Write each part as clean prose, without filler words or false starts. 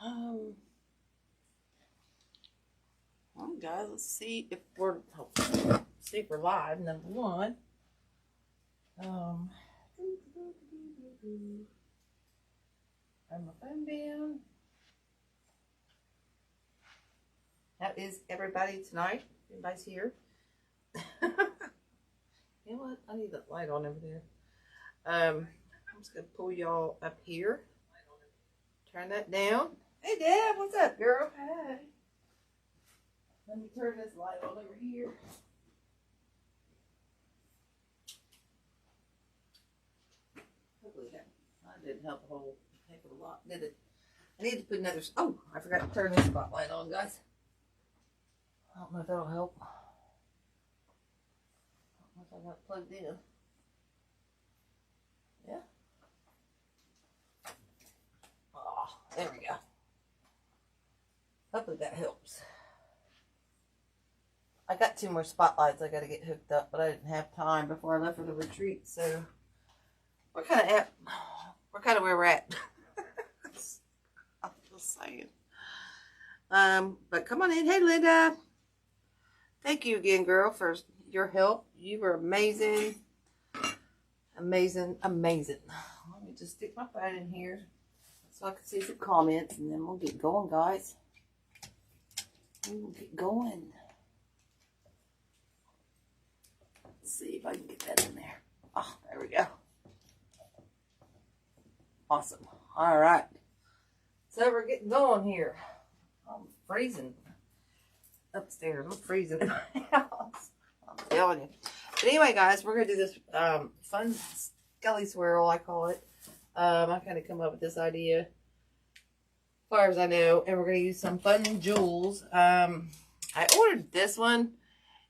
Well, guys, let's see if we're live. Number one. Turn my phone down. That is everybody tonight. Everybody's here. You know what? I need that light on over there. I'm just gonna pull y'all up here. Turn that down. Hey, Dad, what's up, girl? Hi. Let me turn this light on over here. Hopefully that didn't help a whole heck of a lot, did it? I need to put another. Oh, I forgot to turn this spotlight on, guys. I don't know if that'll help. I don't know if I got it plugged in. Yeah. Oh, there we go. Hopefully that helps. I got 2 more spotlights I got to get hooked up, but I didn't have time before I left for the retreat, so we're kind of where we're at. I'm just saying. But come on in. Hey, Linda. Thank you again, girl, for your help. You were amazing. Amazing, amazing. Let me just stick my phone in here so I can see some comments, and then we'll get going, guys. We will get going. Let's see if I can get that in there. Oh, there we go. Awesome. All right. So we're getting going here. I'm freezing upstairs. I'm freezing in my house. I'm telling you. But anyway, guys, we're going to do this fun skelly swirl, I call it. I kind of come up with this idea, as far as I know. And we're going to use some fun jewels. I ordered this one,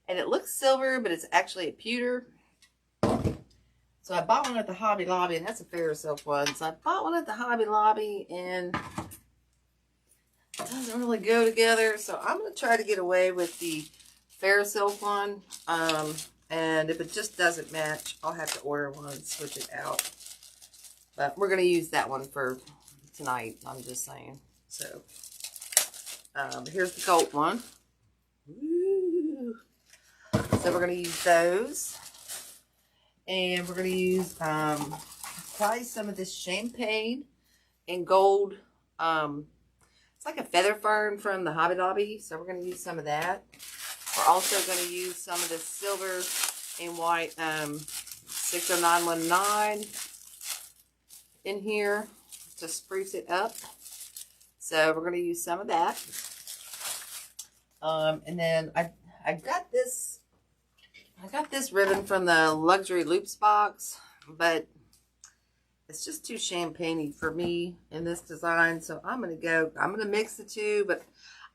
and it looks silver, but it's actually a pewter. So I bought one at the Hobby Lobby, and that's a Ferrosilk one. So I bought one at the Hobby Lobby, and it doesn't really go together. So I'm going to try to get away with the Ferrosilk one. And if it just doesn't match, I'll have to order one and switch it out. But we're going to use that one for tonight, I'm just saying. So here's the gold one. Woo. So we're going to use those. And we're going to use probably some of this champagne and gold. It's like a feather fern from the Hobby Lobby. So we're going to use some of that. We're also going to use some of this silver and white 60919 in here to spruce it up. So we're going to use some of that. And then I got this ribbon from the Luxury Loops box, but it's just too champagne-y for me in this design. So I'm going to mix the two, but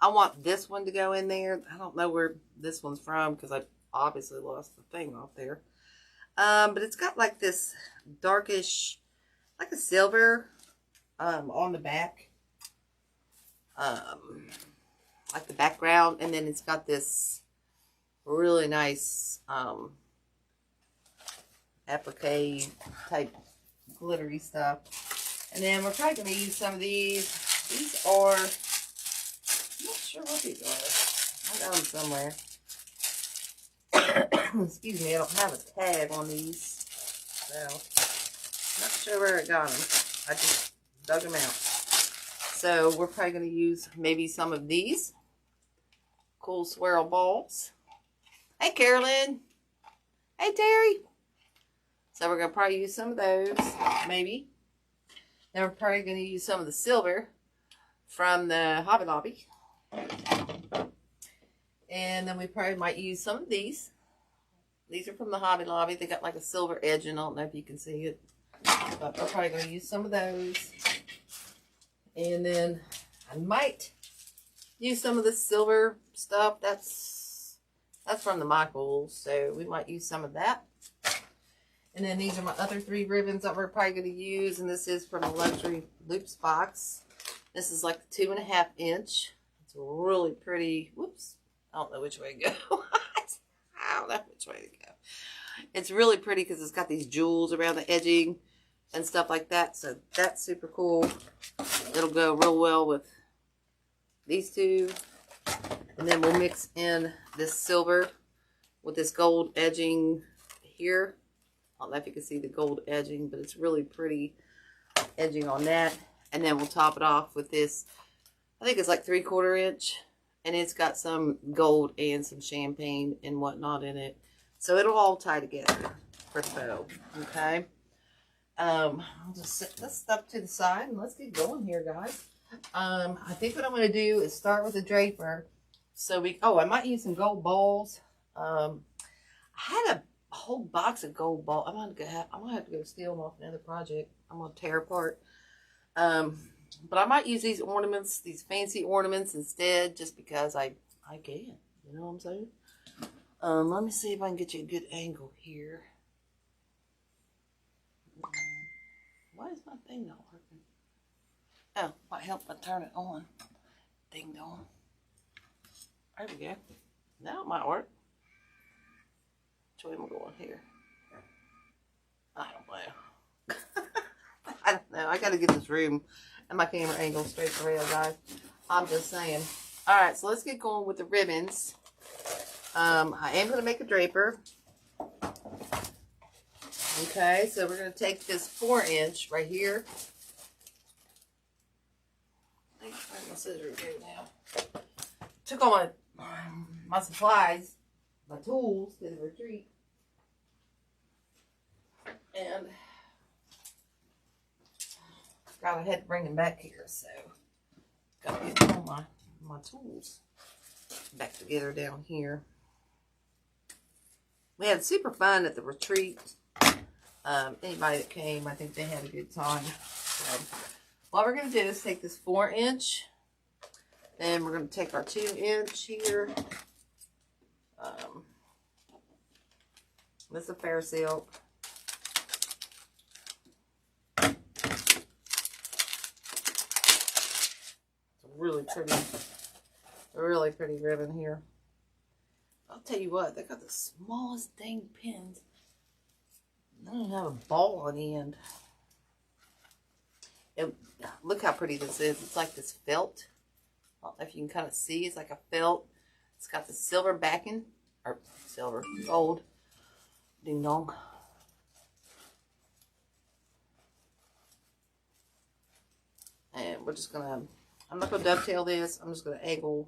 I want this one to go in there. I don't know where this one's from because I obviously lost the thing off there. But it's got like this darkish, like a silver on the back. Like the background. And then it's got this really nice applique type glittery stuff. And then we're probably going to use some of these. These are, I'm not sure what these are. I got them somewhere. Excuse me, I don't have a tag on these. So, not sure where I got them. I just dug them out. So, we're probably going to use maybe some of these cool swirl balls. Hey, Carolyn. Hey, Terry. So, we're going to probably use some of those, maybe. Then we're probably going to use some of the silver from the Hobby Lobby. And then we probably might use some of these. These are from the Hobby Lobby. They got like a silver edge, and I don't know if you can see it. But we're probably going to use some of those. And then I might use some of this silver stuff. That's from the Michaels. So we might use some of that. And then these are my other 3 ribbons that we're probably going to use. And this is from the Luxury Loops box. This is like 2.5 inch. It's really pretty. Whoops. I don't know which way to go. I don't know which way to go. It's really pretty because it's got these jewels around the edging and stuff like that. So that's super cool. It'll go real well with these two, and then we'll mix in this silver with this gold edging here. I don't know if you can see the gold edging, but it's really pretty edging on that. And then we'll top it off with this, I think it's like 3/4 inch, and it's got some gold and some champagne and whatnot in it. So it'll all tie together for the bow, okay? I'll just set this stuff to the side and let's get going here, guys. I think what I'm going to do is start with the draper. So I might use some gold balls. I had a whole box of gold balls. I'm gonna have to go steal them off another project. I'm gonna tear apart. But I might use these ornaments, these fancy ornaments instead, just because I can. You know what I'm saying? Let me see if I can get you a good angle here. Why is my thing not working? Oh, might help if I turn it on. Ding dong. There we go. Now it might work. Which way am I going here? I don't know. I don't know. I gotta get this room and my camera angle straight for real, guys. I'm just saying. Alright, so let's get going with the ribbons. I am going to make a draper. Okay, so we're going to take this 4-inch right here. I think my scissors go now. Took all my supplies, my tools to the retreat. And I had to bring them back here, so got to get all my tools back together down here. We had super fun at the retreat. Anybody that came, I think they had a good time. So, what we're going to do is take this 4-inch, then we're going to take our 2-inch here. This is a fair silk. Really pretty ribbon here. I'll tell you what, they got the smallest dang pins. They don't have a ball on the end. Look how pretty this is. It's like this felt. I don't know if you can kind of see. It's like a felt. It's got the silver backing. Or silver. Gold. Ding dong. And we're just going to... I'm not going to dovetail this. I'm just going to angle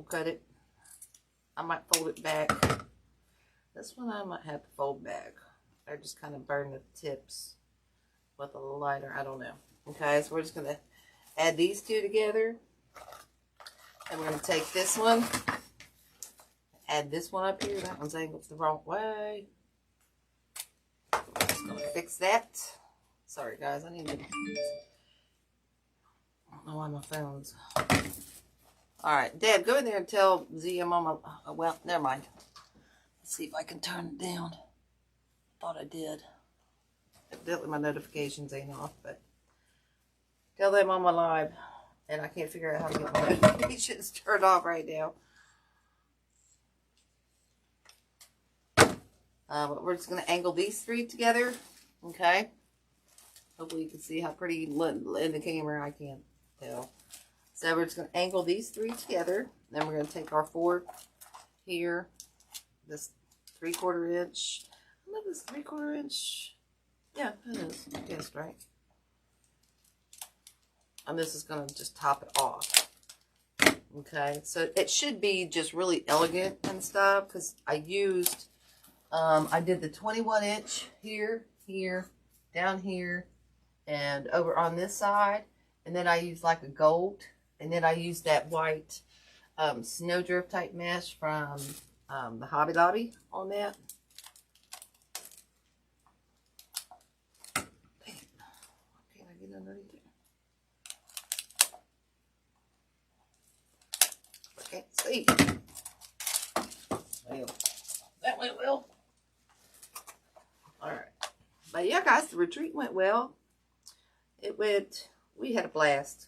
cut it. I might fold it back. This one I might have to fold back. Or just kind of burn the tips with a lighter. I don't know. Okay, so we're just going to add these two together. And we're going to take this one. Add this one up here. That one's angled the wrong way. Just going to fix that. Sorry guys, I need to... I don't know why my phone's... Alright, Dad, go in there and tell Z I'm on my... well, never mind. Let's see if I can turn it down. Thought I did. Evidently my notifications ain't off, but... Tell them I'm on live. And I can't figure out how to get my notifications turned off right now. But we're just going to angle these three together. Okay? Hopefully you can see how pretty in the camera. I can't tell. So we're just going to angle these three together. Then we're going to take our fork here. This 3/4 inch. I love this 3/4 inch. Yeah, it is. I guessed right. And this is going to just top it off. Okay, so it should be just really elegant and stuff. Because I used, I did the 21-inch here, here, down here, and over on this side. And then I used like a gold. And then I used that white snowdrift type mesh from the Hobby Lobby on that. Dang it. Why can't I get underneath it? I can't see. Well, that went well. Alright. But yeah, guys, the retreat went well. We had a blast.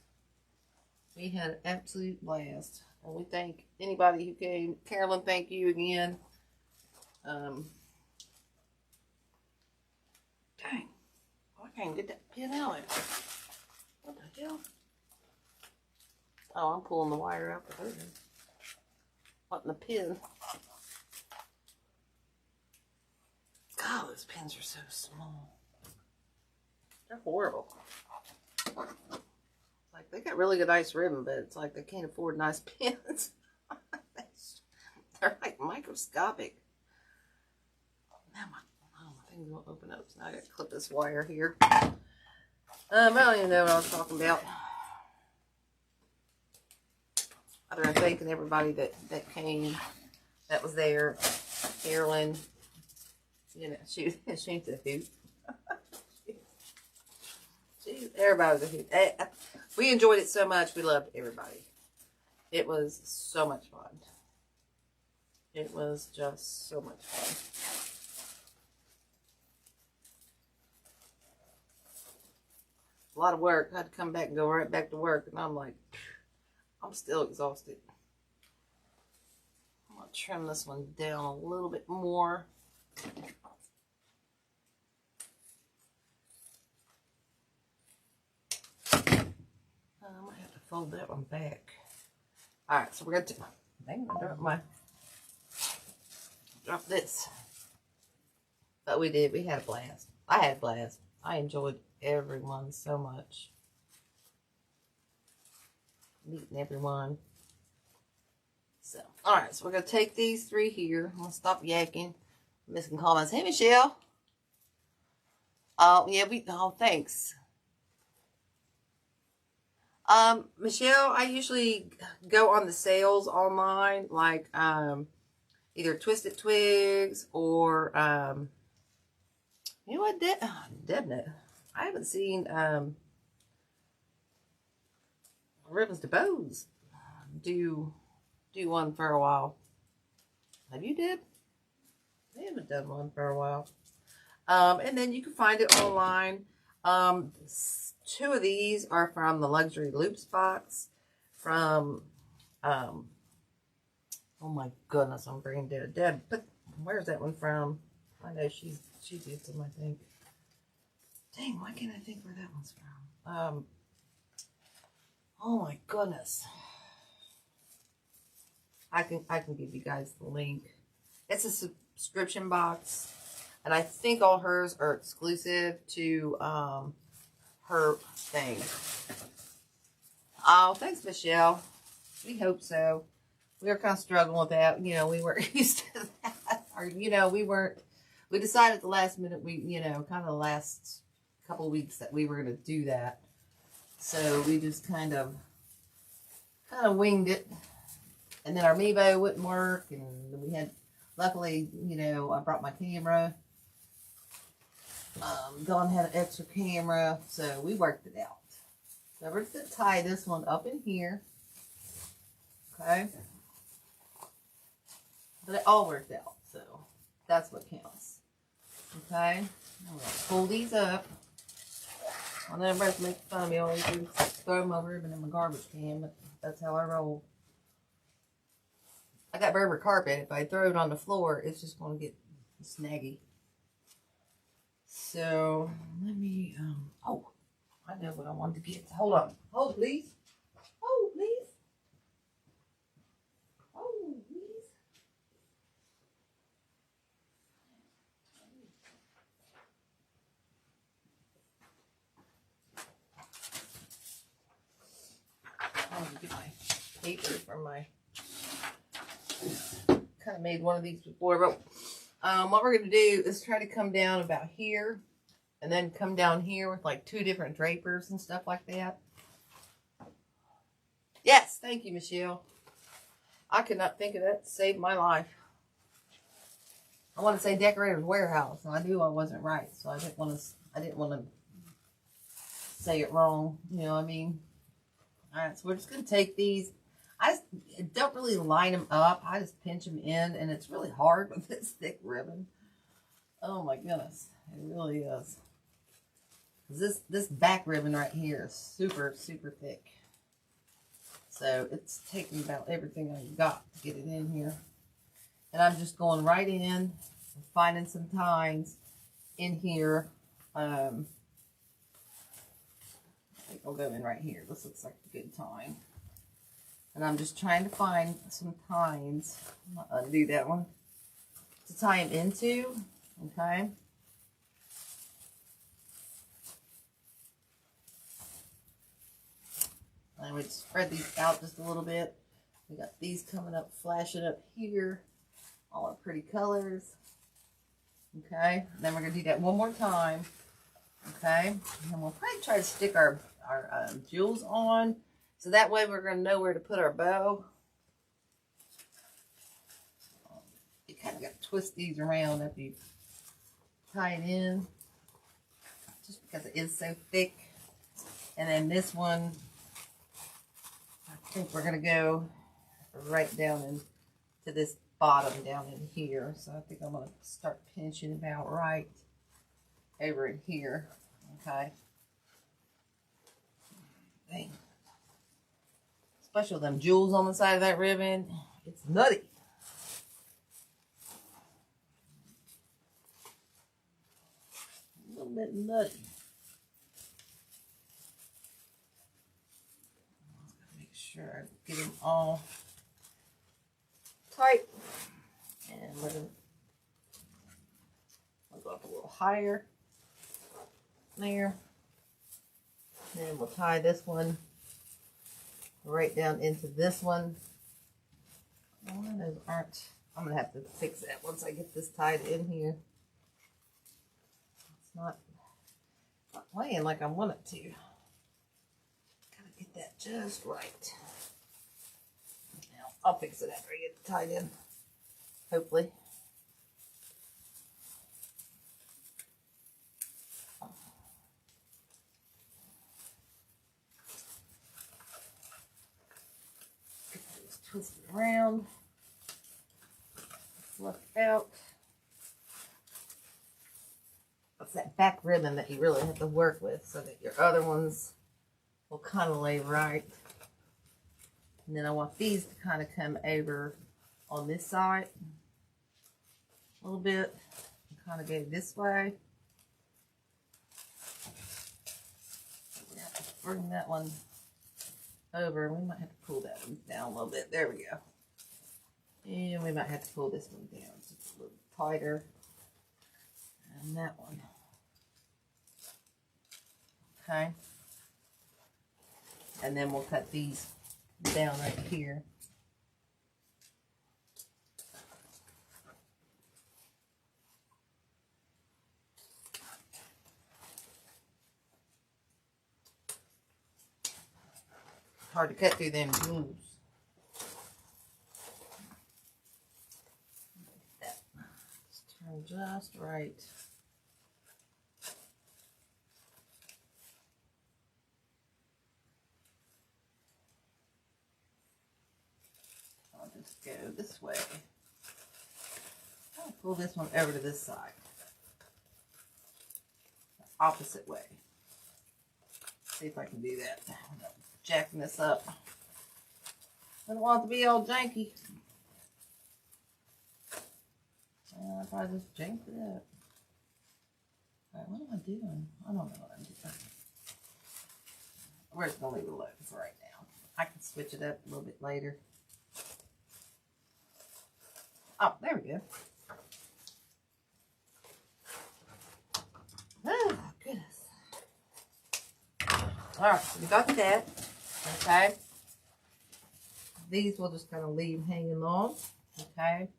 We had an absolute blast. And we thank anybody who came. Carolyn, thank you again. Dang. I can't get that pin out. What the hell? Oh, I'm pulling the wire out for her. Wanting the pin. God, those pins are so small. They're horrible. Like, they got really good nice ribbon, but it's like they can't afford nice pins. They're like microscopic. Now my thing won't open up, so now I gotta clip this wire here. I don't even know what I was talking about. Other than thanking everybody that came, that was there. Carolyn, you know, she's a hoot. Everybody was a hoot. We enjoyed it so much. We loved everybody. It was so much fun. It was just so much fun. A lot of work. I had to come back and go right back to work, and I'm like, I'm still exhausted. I'm going to trim this one down a little bit more. I'm going to have to fold that one back. Alright, so we're going to drop this. But we did. We had a blast. I had a blast. I enjoyed everyone so much. Meeting everyone. So, alright, so we're going to take these three here. I'm going to stop yakking. Missing comments. Hey, Michelle. Oh, yeah, thanks. Michelle, I usually go on the sales online, like, either Twisted Twigs or, you know what, Debnet. I haven't seen, Ribbons to Bows do one for a while. Have you, Deb? They haven't done one for a while. And then you can find it online. Two of these are from the Luxury Loops box from, oh my goodness, I'm brain dead. Deb, but where's that one from? I know she did some, I think. Dang, why can't I think where that one's from? Oh my goodness. I can give you guys the link. It's a subscription box, and I think all hers are exclusive to her thing. Oh, thanks, Michelle. We hope so. We were kind of struggling with that. You know, we weren't used to that. Or, you know, we decided at the last minute, kind of the last couple of weeks that we were going to do that. So we just kind of winged it. And then our Mevo wouldn't work. And we had, luckily, you know, I brought my camera. Dawn had an extra camera. So we worked it out. So we're going to tie this one up in here. Okay. But it all worked out. So that's what counts. Okay. I'm going to pull these up. I know everybody's making fun of me. I always do throw them over even in my garbage can, but that's how I roll. I got Berber carpet. If I throw it on the floor, it's just going to get snaggy. So, let me, oh, I know what I wanted to get. Hold on. Hold, please. Hold, please. Hold, please. I'm going to get my paper from my, kind of made one of these before, but what we're going to do is try to come down about here and then come down here with like two different drapers and stuff like that. Yes, thank you, Michelle. I could not think of that to save my life. I want to say Decorator's Warehouse, and I knew I wasn't right, so I didn't want to say it wrong. You know what I mean? All right, so we're just going to take these. I don't really line them up. I just pinch them in, and it's really hard with this thick ribbon. Oh my goodness, it really is. This back ribbon right here is super, super thick. So it's taking about everything I got to get it in here. And I'm just going right in and finding some tines in here. I think I'll go in right here. This looks like a good tine. And I'm just trying to find some tines. I'm going to undo that one. To tie them into. Okay. And we spread these out just a little bit. We got these coming up, flashing up here. All our pretty colors. Okay. And then we're going to do that one more time. Okay. And then we'll probably try to stick our jewels on. So that way we're going to know where to put our bow. You kind of got to twist these around after you tie it in. Just because it is so thick. And then this one, I think we're going to go right down into this bottom down in here. So I think I'm going to start pinching about right over in here. Okay. Dang. Especially with them jewels on the side of that ribbon. It's nutty. A little bit nutty. Make sure I get them all tight. And we're going to go up a little higher. There. Then we'll tie this one right down into this one. Oh, those aren't. I'm gonna have to fix that once I get this tied in here. It's not laying like I want it to. Gotta get that just right. Now I'll fix it after I get it tied in. Hopefully. Twist it around, fluff out. That's that back ribbon that you really have to work with so that your other ones will kind of lay right. And then I want these to kind of come over on this side a little bit and kind of go this way. We have to bring that one over. We might have to pull that one down a little bit. There we go. And we might have to pull this one down just a little tighter. And that one. Okay. And then we'll cut these down right here. Hard to cut through them jewels. That. Just turn just right. I'll just go this way. I'll pull this one over to this side. The opposite way. See if I can do that. Jacking this up. I don't want it to be all janky. If I just janked it up. Alright, what am I doing? I don't know what I'm doing. We're just going to leave it alone for right now. I can switch it up a little bit later. Oh, there we go. Oh, goodness. Alright, so we got that. Okay. These we'll just kind of leave hanging on. Okay.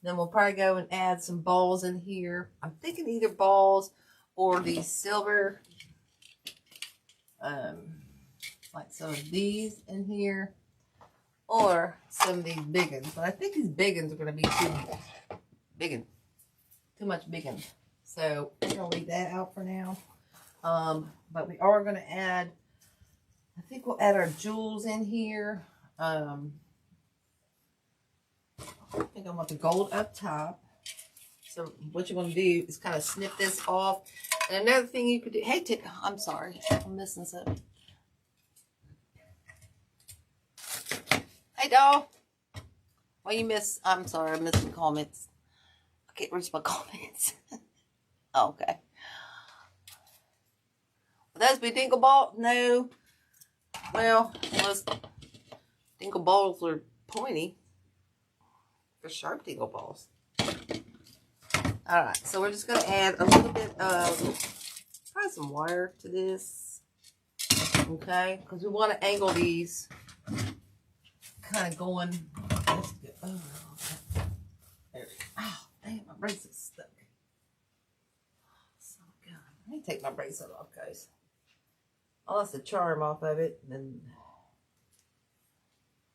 Then we'll probably go and add some balls in here. I'm thinking either balls or these silver, like some of these in here, or some of these big ones. But I think these big ones are going to be too much big ones. So we're going to leave that out for now. But we are going to add, I think we'll add our jewels in here. I think I want the gold up top. So what you want to do is kind of snip this off. And another thing you could do, hey, I'm sorry, I'm missing something. Hey, doll. Well, I'm sorry, I'm missing comments. I can't reach my comments. Oh, okay. Will those be dingle ball? No. Well, dingle balls are pointy. They're sharp dingle balls. Alright, so we're just going to add a little bit of, probably some wire to this. Okay, because we want to angle these kind of going. Let's go. Oh, there we go. Oh, damn, my bracelet's stuck. So good. I need to take my bracelet off, guys. I lost the charm off of it, and then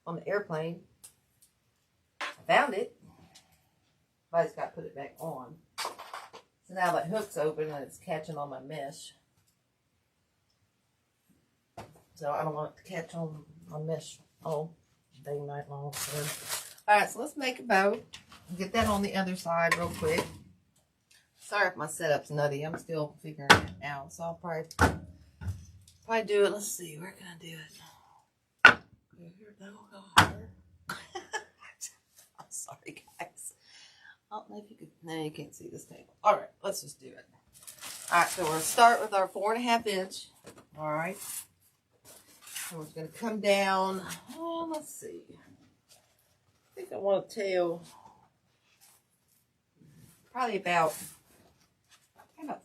on the airplane, I found it. I just got to put it back on. So now that hook's open and it's catching on my mesh. So I don't want it to catch on my mesh all day and night long. So. Alright, so let's make a bow. Get that on the other side real quick. Sorry if my setup's nutty. I'm still figuring it out. So I'll probably do it. Let's see. Where can I do it? I'm sorry, guys. I don't know if you could. No, you can't see this table. Alright, let's just do it. Alright, so we're going to start with our 4.5 inch. Alright. And we're going to come down. Oh, let's see. I think I want a tail. Probably about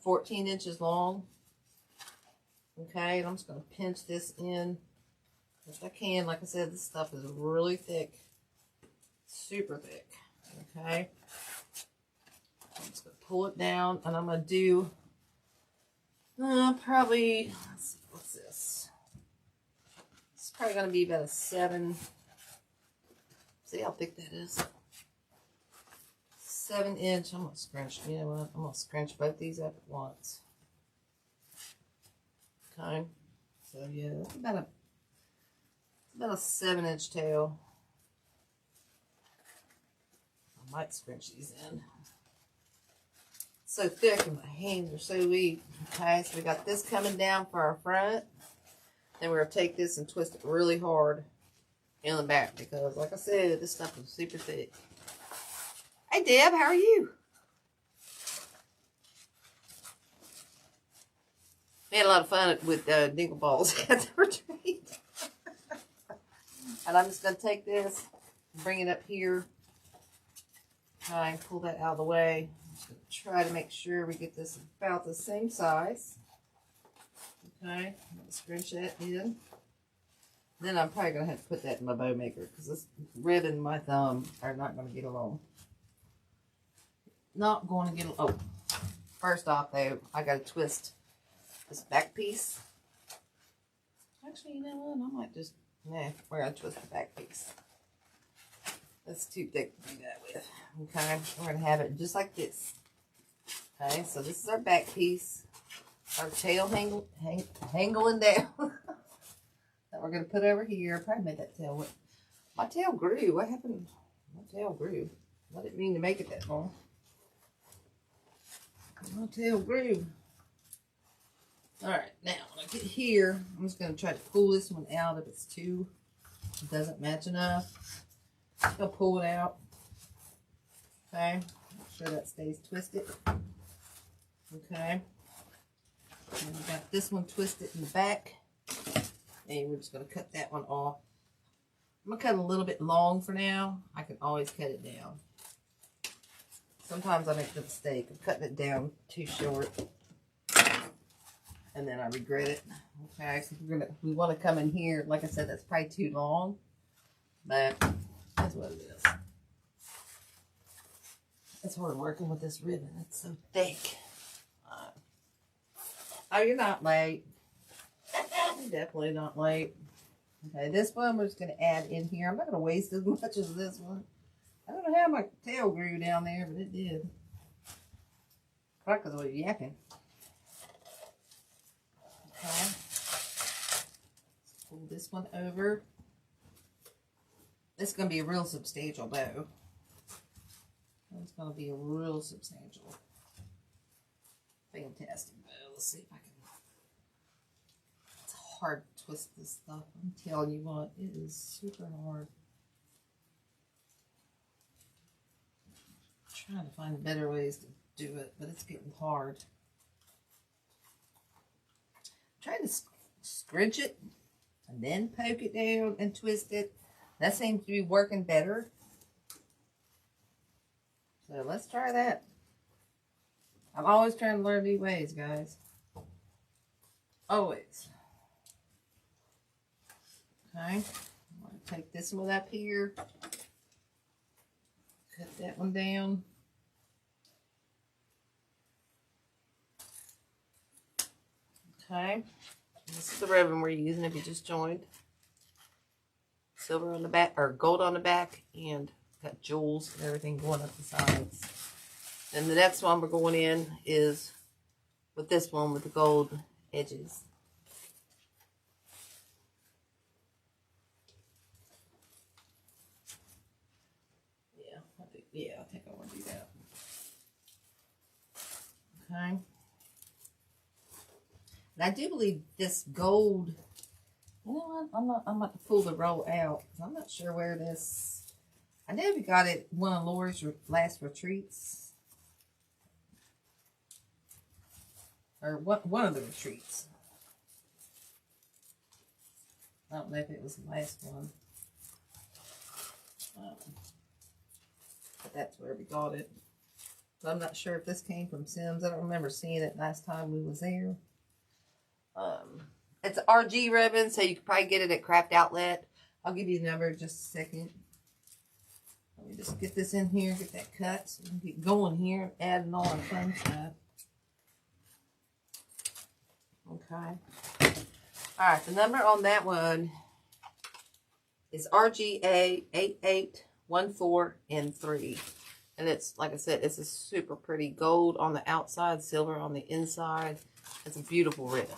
14 inches long. Okay, and I'm just going to pinch this in best I can. Like I said, this stuff is really thick. Super thick. Okay. I'm just going to pull it down, and I'm going to do probably, let's see, what's this? It's probably going to be about a 7. See how thick that is? 7 inch. I'm going to scrunch. You know what? I'm going to scrunch both these up at once. Okay. So yeah, that's about a 7 inch tail. I might scrunch these in. It's so thick and my hands are so weak. Okay, so we got this coming down for our front. Then we're going to take this and twist it really hard in the back because, like I said, this stuff is super thick. Hey, Deb, how are you? We had a lot of fun with dingle balls at the retreat. And I'm just going to take this, bring it up here. Try and pull that out of the way. I'm just going to try to make sure we get this about the same size. Okay, I'm going to scrunch that in. Then I'm probably going to have to put that in my bow maker because this rib and my thumb are not going to get along. Not going to get along. Oh, first off though, I got to twist this back piece. Actually, you know what? I might just, we're going to twist the back piece. That's too thick to do that with. Okay, we're going to have it just like this. Okay, so this is our back piece. Our tail hangling down. That we're going to put over here. Probably made that tail. My tail grew. What happened? My tail grew. I didn't mean to make it that long. My tail grew. Alright, now when I get here, I'm just going to try to pull this one out if it's too, it doesn't match enough. I'll pull it out. Okay, make sure that stays twisted. Okay. And we got this one twisted in the back. And we're just going to cut that one off. I'm going to cut a little bit long for now. I can always cut it down. Sometimes I make the mistake of cutting it down too short. And then I regret it. Okay, so we want to come in here. Like I said, that's probably too long. But that's what it is. It's hard working with this ribbon. It's so thick. Oh, you're not late. You're definitely not late. Okay, this one we're just going to add in here. I'm not going to waste as much as this one. I don't know how my tail grew down there, but it did. Probably because I was yakking. Okay. Pull this one over. This is going to be a real substantial bow. It's going to be a real substantial, fantastic bow. Let's see if I can. It's hard to twist this stuff. I'm telling you what, it is super hard. I'm trying to find better ways to do it, but it's getting hard. Try to scrunch it and then poke it down and twist it. That seems to be working better. So let's try that. I'm always trying to learn new ways, guys. Always. Okay. I'm going to take this one up here. Cut that one down. Okay. This is the ribbon we're using if you just joined. Silver on the back, or gold on the back, and got jewels and everything going up the sides. And the next one we're going in is with this one with the gold edges. I think I want to do that. Okay. And I do believe this gold, you know what, I'm about to pull the roll out. I'm not sure where this, I know we got it one of Lori's last retreats. Or one of the retreats. I don't know if it was the last one. But that's where we got it. So I'm not sure if this came from Sims. I don't remember seeing it last time we was there. It's an RG ribbon, so you can probably get it at Craft Outlet. I'll give you the number in just a second. Let me just get this in here, get that cut, so we can get going here, adding all the fun stuff. Okay. Alright, the number on that one is RGA 8814N3. And it's, like I said, it's a super pretty gold on the outside, silver on the inside. It's a beautiful ribbon.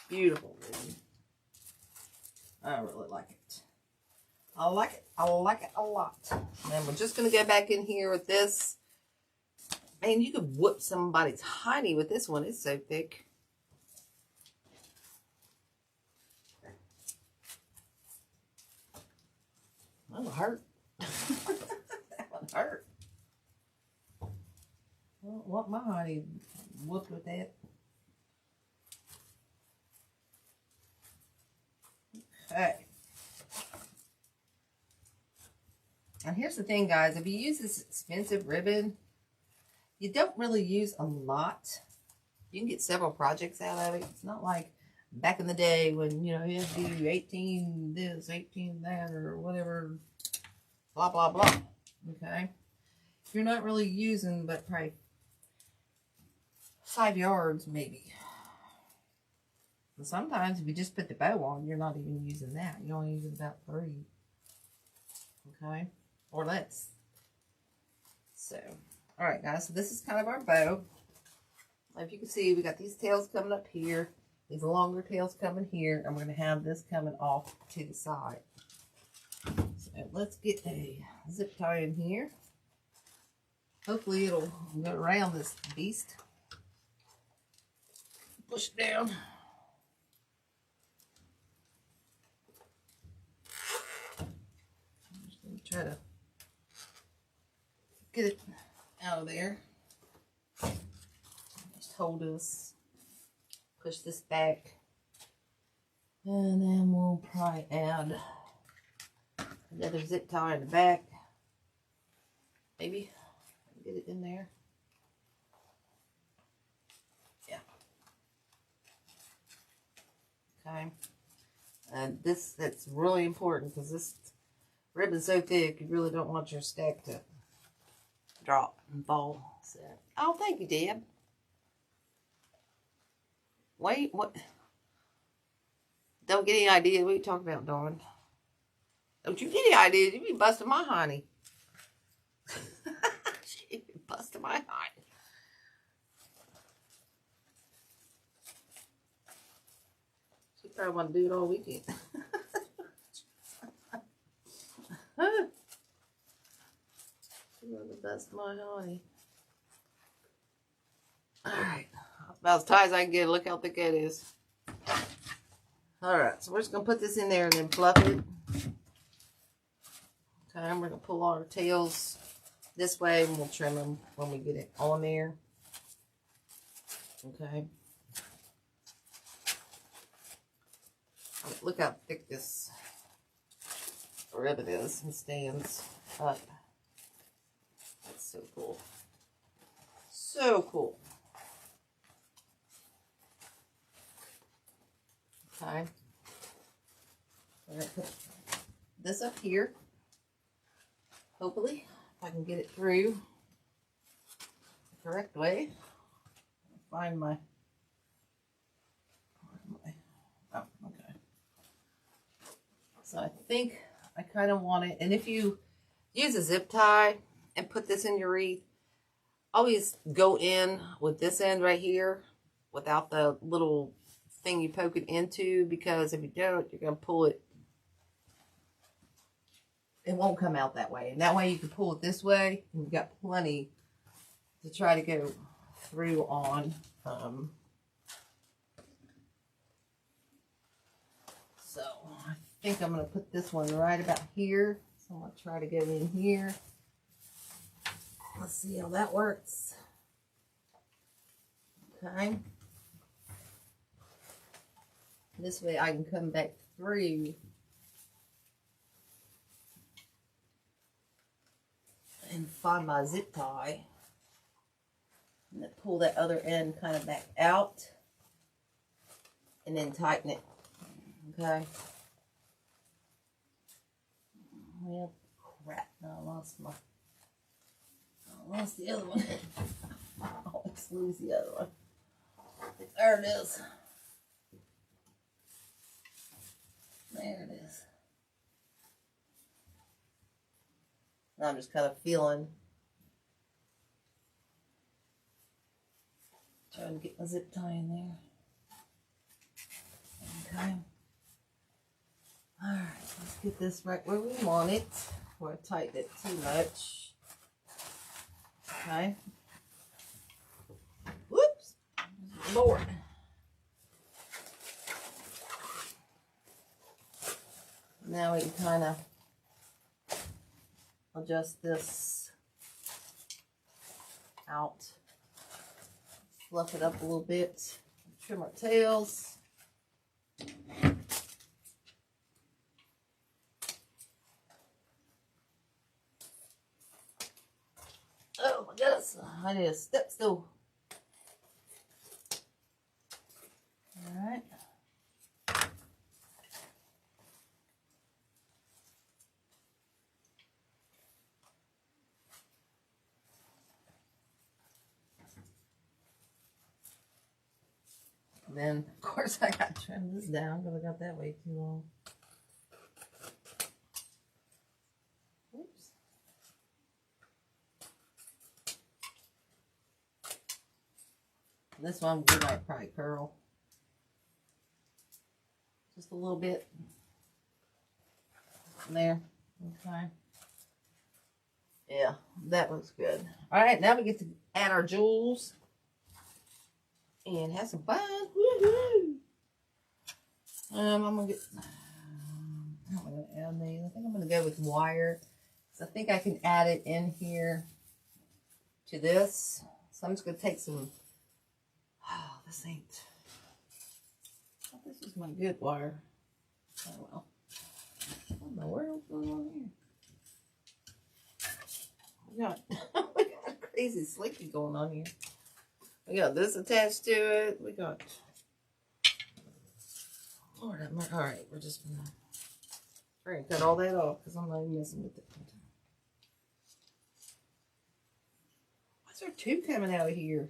Beautiful ribbon. I really like it. I like it. I like it a lot. And we're just going to go back in here with this. Man, you could whoop somebody's hiney with this one. It's so thick. That one hurt. That one hurt. I don't want my honey whooped with that. Okay. And here's the thing, guys. If you use this expensive ribbon, you don't really use a lot. You can get several projects out of it. It's not like back in the day when, you know, you had to do 18 this, 18 that, or whatever, blah, blah, blah. Okay? You're not really using but probably 5 yards, maybe. And sometimes if you just put the bow on, you're not even using that. You're only using about 3. Okay? Or less. So, alright guys, so this is kind of our bow. If you can see, we got these tails coming up here. These longer tails coming here. And we're going to have this coming off to the side. So let's get a zip tie in here. Hopefully it'll go around this beast. Push it down. I'm just going to try to get it out of there. Just hold this. Push this back. And then we'll probably add another zip tie in the back. Maybe. Get it in there. Yeah. Okay. And that's really important because this ribbon's so thick, you really don't want your stack to drop and fall. So, oh, thank you, Deb. Wait, what? Don't get any idea what you talking about, Dawn. Don't you get any idea? You be busting my honey. She be busting my honey. She probably want to do it all weekend. She want to bust my honey. Alright. About as tight as I can get it. Look how thick it is. Alright, so we're just going to put this in there and then fluff it. Okay, and we're going to pull all our tails this way and we'll trim them when we get it on there. Okay. Look how thick this ribbon is and stands up. That's so cool. So cool. Okay. I'm going to put this up here. Hopefully, if I can get it through the correct way. Find my... Oh, okay. So I think I kind of want it. And if you use a zip tie and put this in your wreath, always go in with this end right here without the little thing you poke it into, because if you don't, you're going to pull it. It won't come out that way. And that way you can pull it this way, and you've got plenty to try to go through on. So I think I'm going to put this one right about here. So I'm going to try to go in here. Let's see how that works. Okay. This way I can come back through and find my zip tie. And then pull that other end kind of back out. And then tighten it. Okay. Well, crap. No, I lost the other one. I always lose the other one. There it is. There it is. Now I'm just kind of feeling. Trying to get my zip tie in there. Okay. Alright, let's get this right where we want it. Before I tighten it too much. Okay. Whoops. Lord. Now we can kind of adjust this out. Fluff it up a little bit. Trim our tails. Oh my goodness, I need a step stool. Alright. Then, of course, I got to trim this down because I got that way too long. Oops. This one we might probably curl just a little bit there. Okay. Yeah, that looks good. All right, now we get to add our jewels and have some fun. Woohoo! I'm gonna get. I'm gonna add these. I think I'm gonna go with wire. So I think I can add it in here to this. So I'm just gonna take some. Oh, this ain't. Oh, this is my good wire. Oh well. What in the world's going on here? We got crazy slinky going on here. We got this attached to it. We got. Lord, all right. We're gonna cut all that off because I'm not even messing with it. Why's there two coming out of here?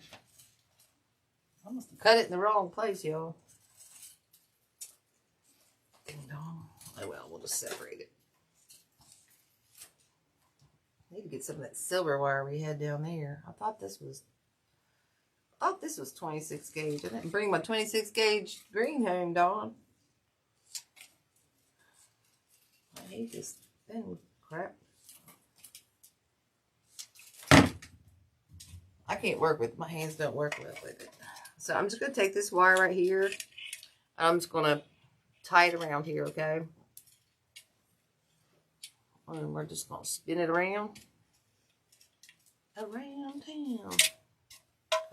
I must have cut it in the wrong place, y'all. Ding dong. Oh well, we'll just separate it. Need to get some of that silver wire we had down there. I thought this was 26 gauge. I didn't bring my 26 gauge green home, Dawn. I hate this thin crap. I can't work with it. My hands don't work well with it. So I'm just going to take this wire right here. I'm just going to tie it around here, okay? And we're just going to spin it around. Around town.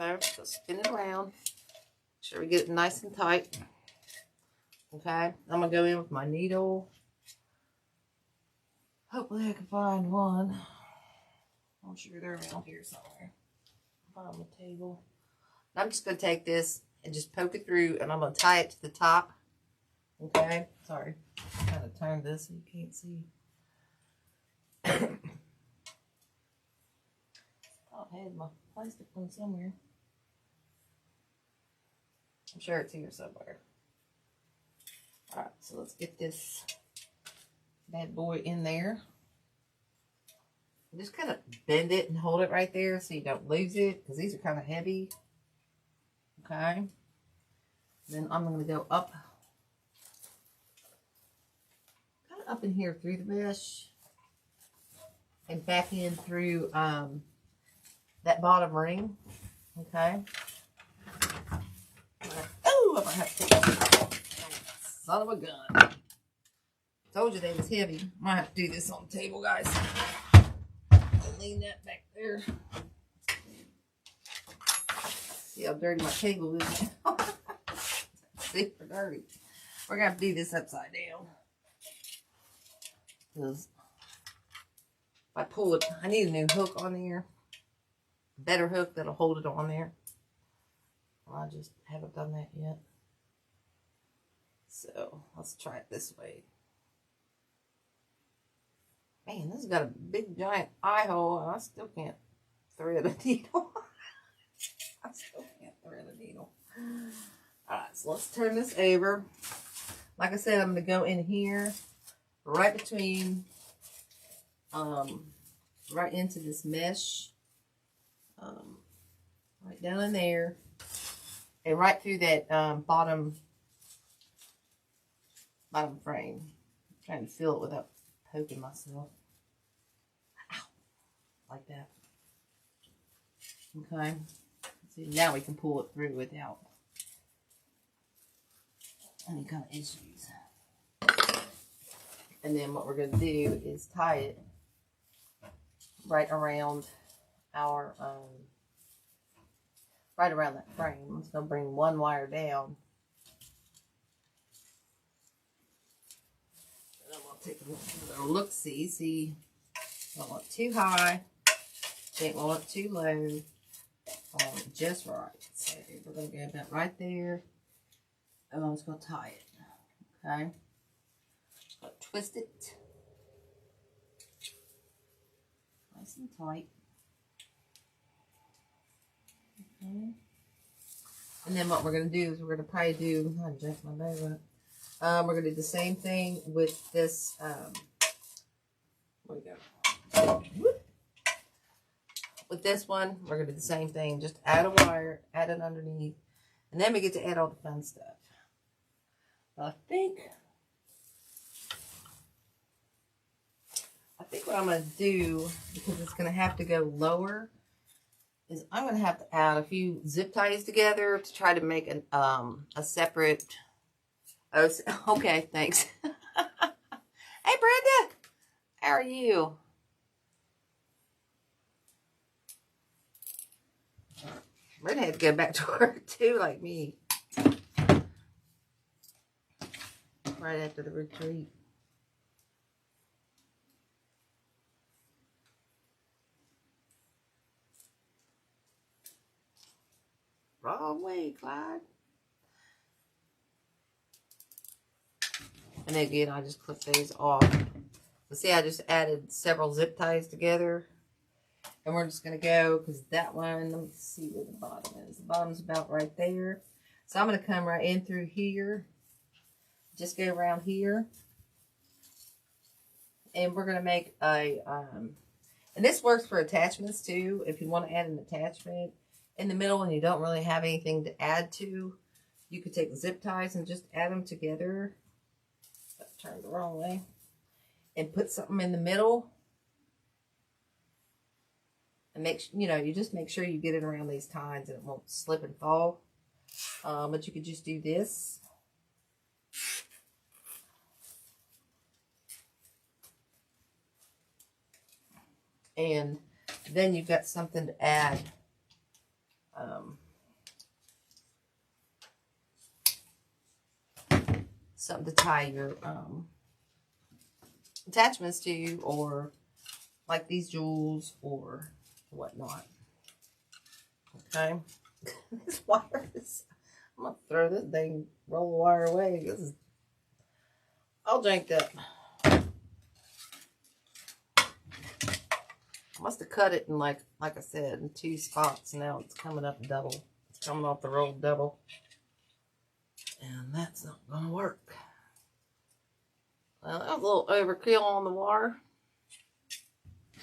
Okay, so spin it around. Make sure we get it nice and tight. Okay, I'm going to go in with my needle. Hopefully I can find one. I'm sure they're around here somewhere. On the table. I'm just going to take this and just poke it through, and I'm going to tie it to the top. Okay? Sorry. I'm kind of turn this so you can't see. I had my plastic one somewhere. I'm sure it's here somewhere. Alright, so let's get this bad boy in there. Just kind of bend it and hold it right there so you don't lose it, because these are kind of heavy. Okay. Then I'm going to go up, kind of up in here through the mesh and back in through that bottom ring. Okay. Oh, I'm going to have to take it. Son of a gun. Told you they was heavy. Might have to do this on the table, guys. Lean that back there. See how dirty my table is. Super dirty. We're going to have to do this upside down. Because if I pull it, I need a new hook on there. A better hook that'll hold it on there. Well, I just haven't done that yet. So let's try it this way. Man, this has got a big giant eye hole, and I still can't thread a needle. I still can't thread a needle. Alright, so let's turn this over. Like I said, I'm going to go in here, right between, right into this mesh, right down in there, and right through that bottom frame. I'm trying to feel it without poking myself. Ow. Like that. Okay. See, now we can pull it through without any kind of issues. And then what we're going to do is tie it right around our, right around that frame. I'm just going to bring one wire down. And I'm going to take a look-see. See, I don't want it too high. Don't want it too low. Just right. So we're going to go about right there. And I'm just going to tie it. Okay. Twist it. Nice and tight. Okay. And then what we're going to do is we're going to probably do, I jacked my bow up. We're going to do the same thing with this, where we go? With this one, we're going to do the same thing. Just add a wire, add it underneath, and then we get to add all the fun stuff. I think what I'm going to do, because it's going to have to go lower, is I'm going to have to add a few zip ties together to try to make an, a separate... Oh, okay, thanks. Hey, Brenda. How are you? Brenda had to go back to work, too, like me. Right after the retreat. Wrong way, Clyde. And again, I just clip these off. So see, I just added several zip ties together. And we're just going to go, because that one, let me see where the bottom is. The bottom's about right there. So I'm going to come right in through here. Just go around here. And we're going to make a, and this works for attachments too. If you want to add an attachment in the middle and you don't really have anything to add to, you could take zip ties and just add them together. Turn the wrong way. And put something in the middle. And make, you know, you just make sure you get it around these ties and it won't slip and fall. But you could just do this. And then you've got something to add. Something to tie attachments to, or like these jewels or whatnot. Okay. This wire is, I'm gonna throw this dang roll of wire away. This is all janked up. I must have cut it in like I said, in 2 spots. Now it's coming up double. It's coming off the roll double. And that's not gonna work. Well, that was a little overkill on the wire.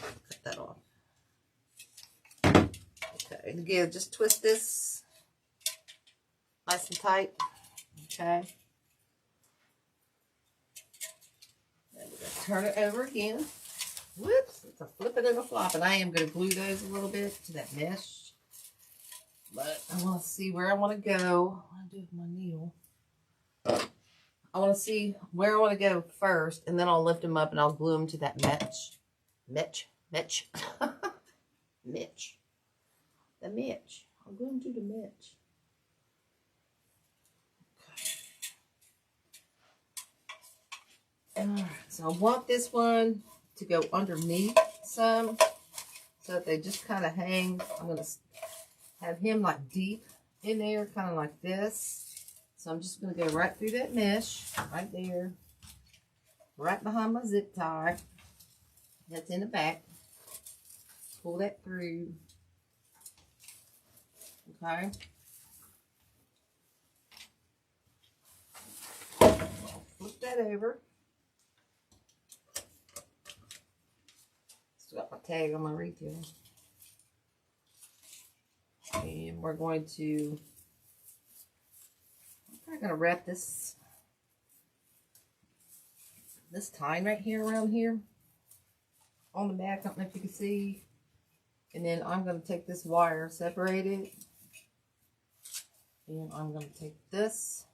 Cut that off. Okay, and again, just twist this nice and tight. Okay. And we're gonna turn it over again. Whoops, it's a flipping and a flopping. I am going to glue those a little bit to that mesh. But I want to see where I want to go. What do I do with my needle? I want to see where I want to go first, and then I'll lift them up and I'll glue them to that mesh. Mesh. Mesh. The mesh. I'll glue them to the mesh. Okay. Alright, so I want this one to go underneath some, so that they just kind of hang. I'm going to have him like deep in there, kind of like this. So I'm just going to go right through that mesh, right there, right behind my zip tie. That's in the back. Pull that through. Okay. Flip that over. Got my tag on my wreath here. And we're going to, I'm going to wrap this tie right here around here on the back. I don't know if you can see. And then I'm going to take this wire, separate it, and I'm going to take this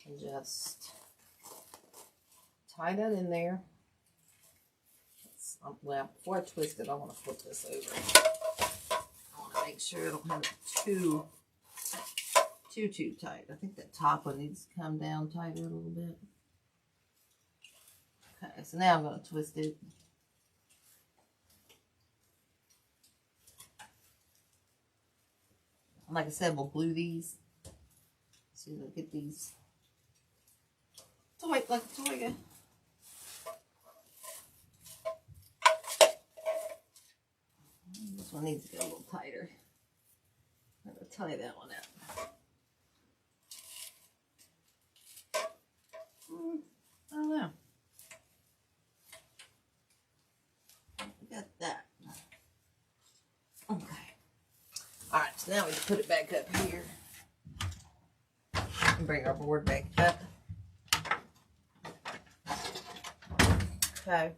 and just tie that in there. Well, before I twist it, I want to flip this over. I want to make sure I don't have it too tight. I think that top one needs to come down tighter a little bit. Okay, so now I'm going to twist it. Like I said, we'll glue these. See if I get these tight like a toy. This one needs to get a little tighter. I'm going to tie that one out. I don't know. Got that. Okay. Alright, so now we can put it back up here. And bring our board back up. Okay.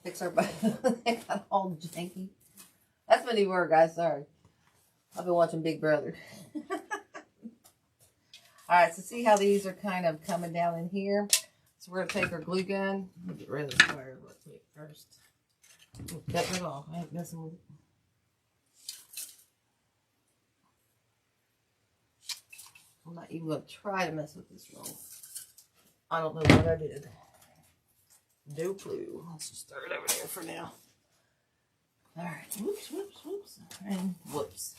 Fix our button. They got all janky. That's my new word, guys. Sorry. I've been watching Big Brother. Alright, so see how these are kind of coming down in here? So we're going to take our glue gun. Let me get rid of this wire real quick first. Cut it off. I ain't messing with it. I'm not even going to try to mess with this roll. I don't know what I did. No clue. Let's just throw it over there for now. Alright. Whoops, whoops, whoops. And whoops.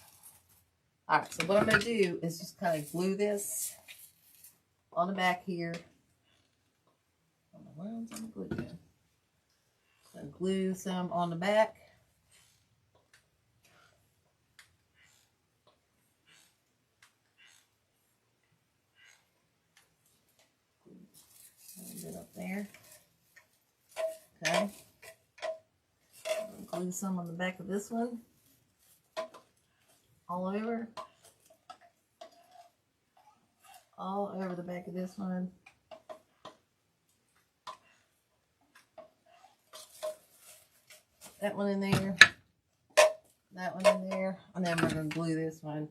Alright, so what I'm going to do is just kind of glue this on the back here. I don't know where else I'm going to glue it. So glue some on the back. A little bit up there. Okay. Glue some on the back of this one. All over. All over the back of this one. That one in there. That one in there. And then we're going to glue this one.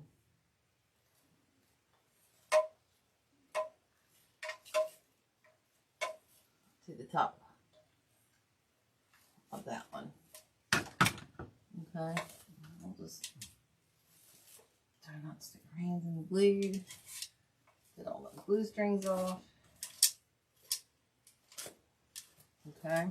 To the top of that one. Okay. I'll just try not to stick our hands in the glue. Get all the glue strings off. Okay.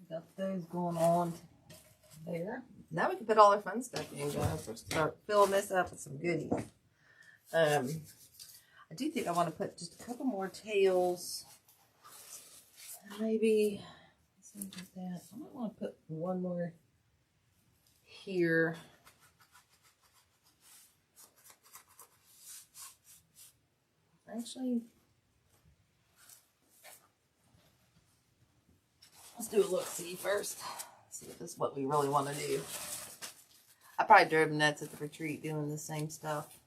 Got those going on there. Now we can put all our fun stuff in, guys. We'll start filling this up with some goodies. I do think I want to put just a couple more tails. Maybe, let's see about that. I might want to put one more here. Actually, let's do a look-see first. See if this is what we really want to do. I probably drove nuts at the retreat doing the same stuff.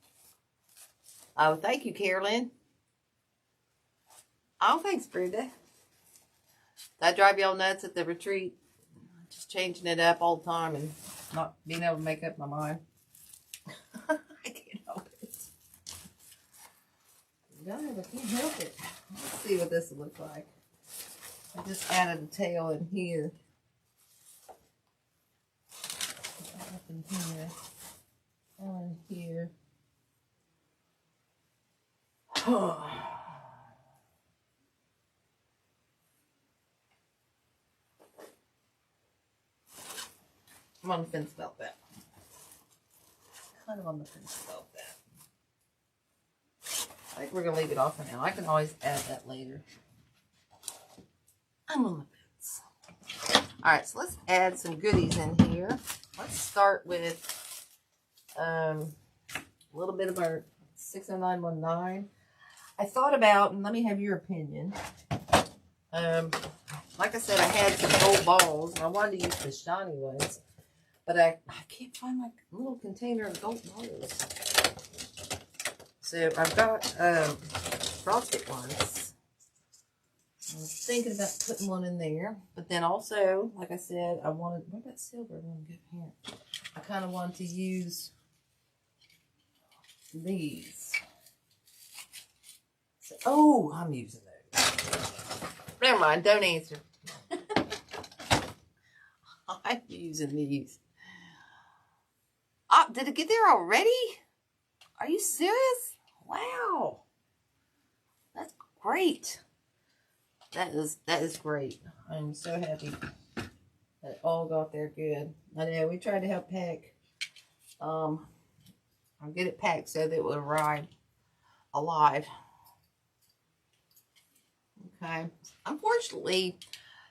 Oh, thank you, Carolyn. Oh, thanks, Brenda. Did I drive y'all nuts at the retreat? Just changing it up all the time and not being able to make up my mind. I can't help it. God, I can't help it. Let's see what this will look like. I just added a tail in here. Up in here. On here. I'm on the fence about that. Kind of on the fence about that. I think we're going to leave it off for now. I can always add that later. I'm on the fence. Alright, so let's add some goodies in here. Let's start with a little bit of our 60919. I thought about, and let me have your opinion. Like I said, I had some gold balls, and I wanted to use the shiny ones. But I can't find my little container of gold balls. So I've got frosted ones. I was thinking about putting one in there. But then also, like I said, I wanted, what about silver? I want to get here. I kind of wanted to use these. So, oh, I'm using those. Never mind, don't answer. I'm using these. Oh, did it get there already? Are you serious? Wow. That's great. That is great. I'm so happy that it all got there good. I know we tried to help pack. I'll get it packed so that it will arrive alive. Okay. Unfortunately,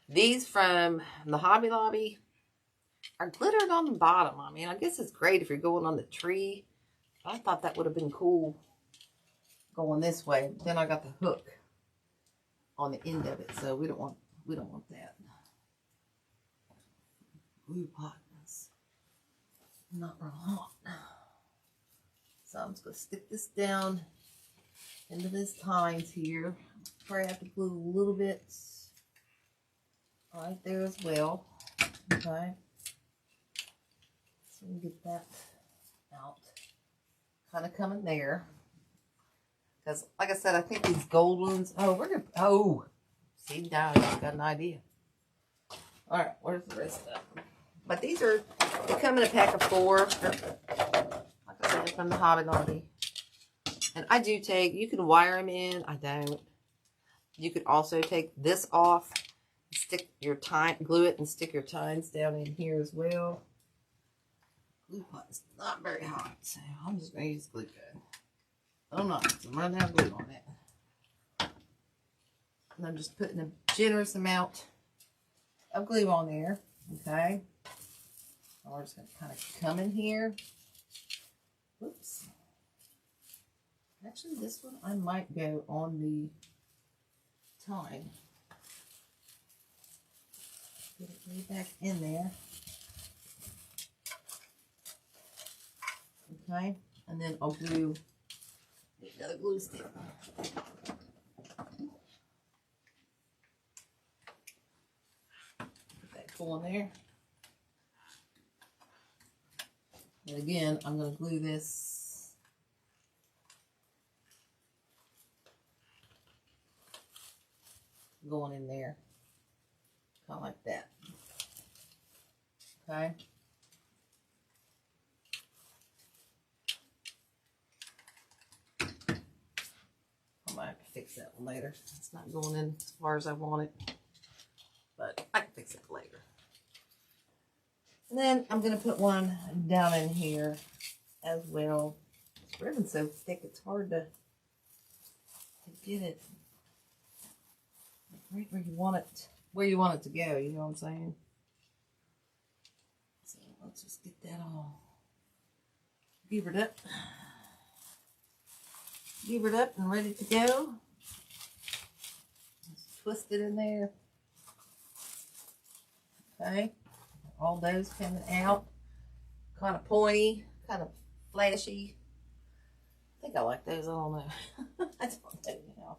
these from the Hobby Lobby are glittered on the bottom. I mean, I guess it's great if you're going on the tree. I thought that would have been cool going this way. But then I got the hook on the end of it, so we don't want that. Glue pot is not real hot. So I'm just gonna stick this down into this tines here. Probably have to glue a little bit right there as well. Okay. So we get that out. Kind of coming there. Because, like I said, I think these gold ones. Oh, we're going to. Oh. See, now I've got an idea. Alright, where's the rest of them? But these are. They come in a pack of 4. Like I said, from the Hobby Lobby. And I do take. You can wire them in. I don't. You could also take this off. Stick your tine. Glue it and stick your tines down in here as well. Glue pot is not very hot, so I'm just going to use glue gun. I'm not, so I'm running out of glue on it. And I'm just putting a generous amount of glue on there, okay? And we're just going to kind of come in here. Whoops. Actually, this one I might go on the tine. Get it way back in there. Okay, and then I'll glue another glue stick. Put that going there. And again, I'm going to glue this going in there. Kind of like that. Okay. fix that one later. It's not going in as far as I want it, but I can fix it later. And then I'm going to put one down in here as well. This ribbon's so thick, it's hard to get it right where you want it to go, you know what I'm saying? So let's just get that all beavered up and ready to go. Just twist it in there. Okay, all those coming out, kind of pointy, kind of flashy. I think I like those. I don't know. I don't know now.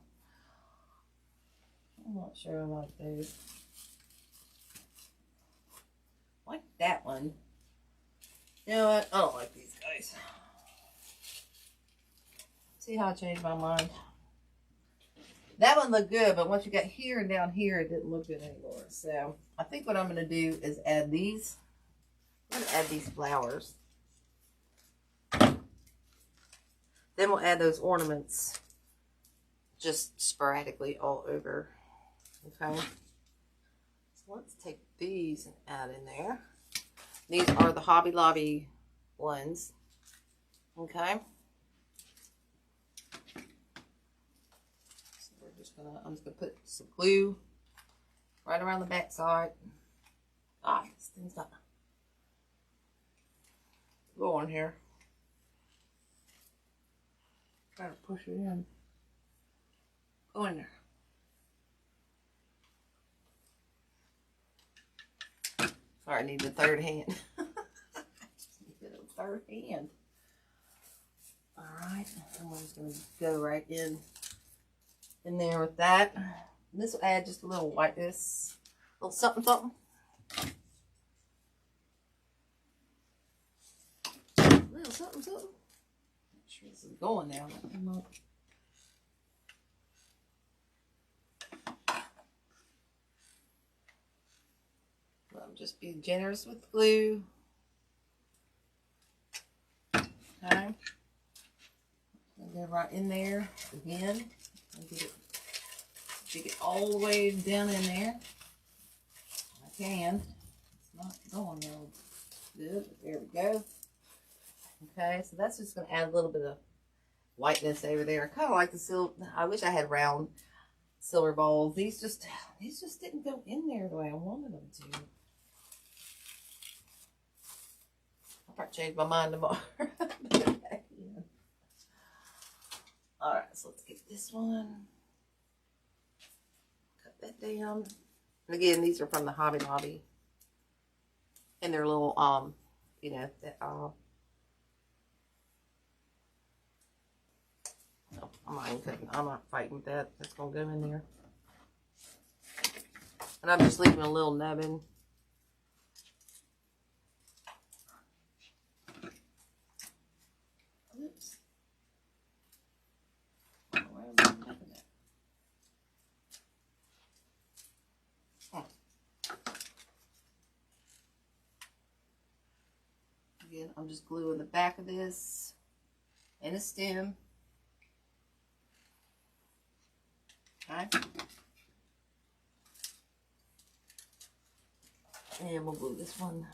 I'm not sure I like those. I like that one. You know what? I don't like these guys. See how I changed my mind? That one looked good, but once you got here and down here, it didn't look good anymore. So I think what I'm going to do is add these. I'm going to add these flowers. Then we'll add those ornaments just sporadically all over. Okay. So let's take these and add in there. These are the Hobby Lobby ones. Okay. So I'm just gonna put some glue right around the back side. This thing's not going here. Try to push it in. Go in there. Sorry, I need the third hand. Need a third hand. Alright, I'm just going to go right in there with that. And this will add just a little whiteness, a little something, something. A little something, something. Not sure this is going now. Just be generous with glue. Okay. And go right in there again. And get it all the way down in there. I can. It's not going real good, but there we go. Okay, so that's just going to add a little bit of whiteness over there. I kind of like the silver. I wish I had round silver balls. These just didn't go in there the way I wanted them to. I'll change my mind tomorrow. Alright, so let's get this one. Cut that down. And again, these are from the Hobby Lobby. And they're little, you know, that, oh, I'm not fighting with that. That's going to go in there. And I'm just leaving a little nubbin. Oops. Where am I nubbing at? Again, I'm just gluing the back of this and a stem. Okay. And we'll glue this one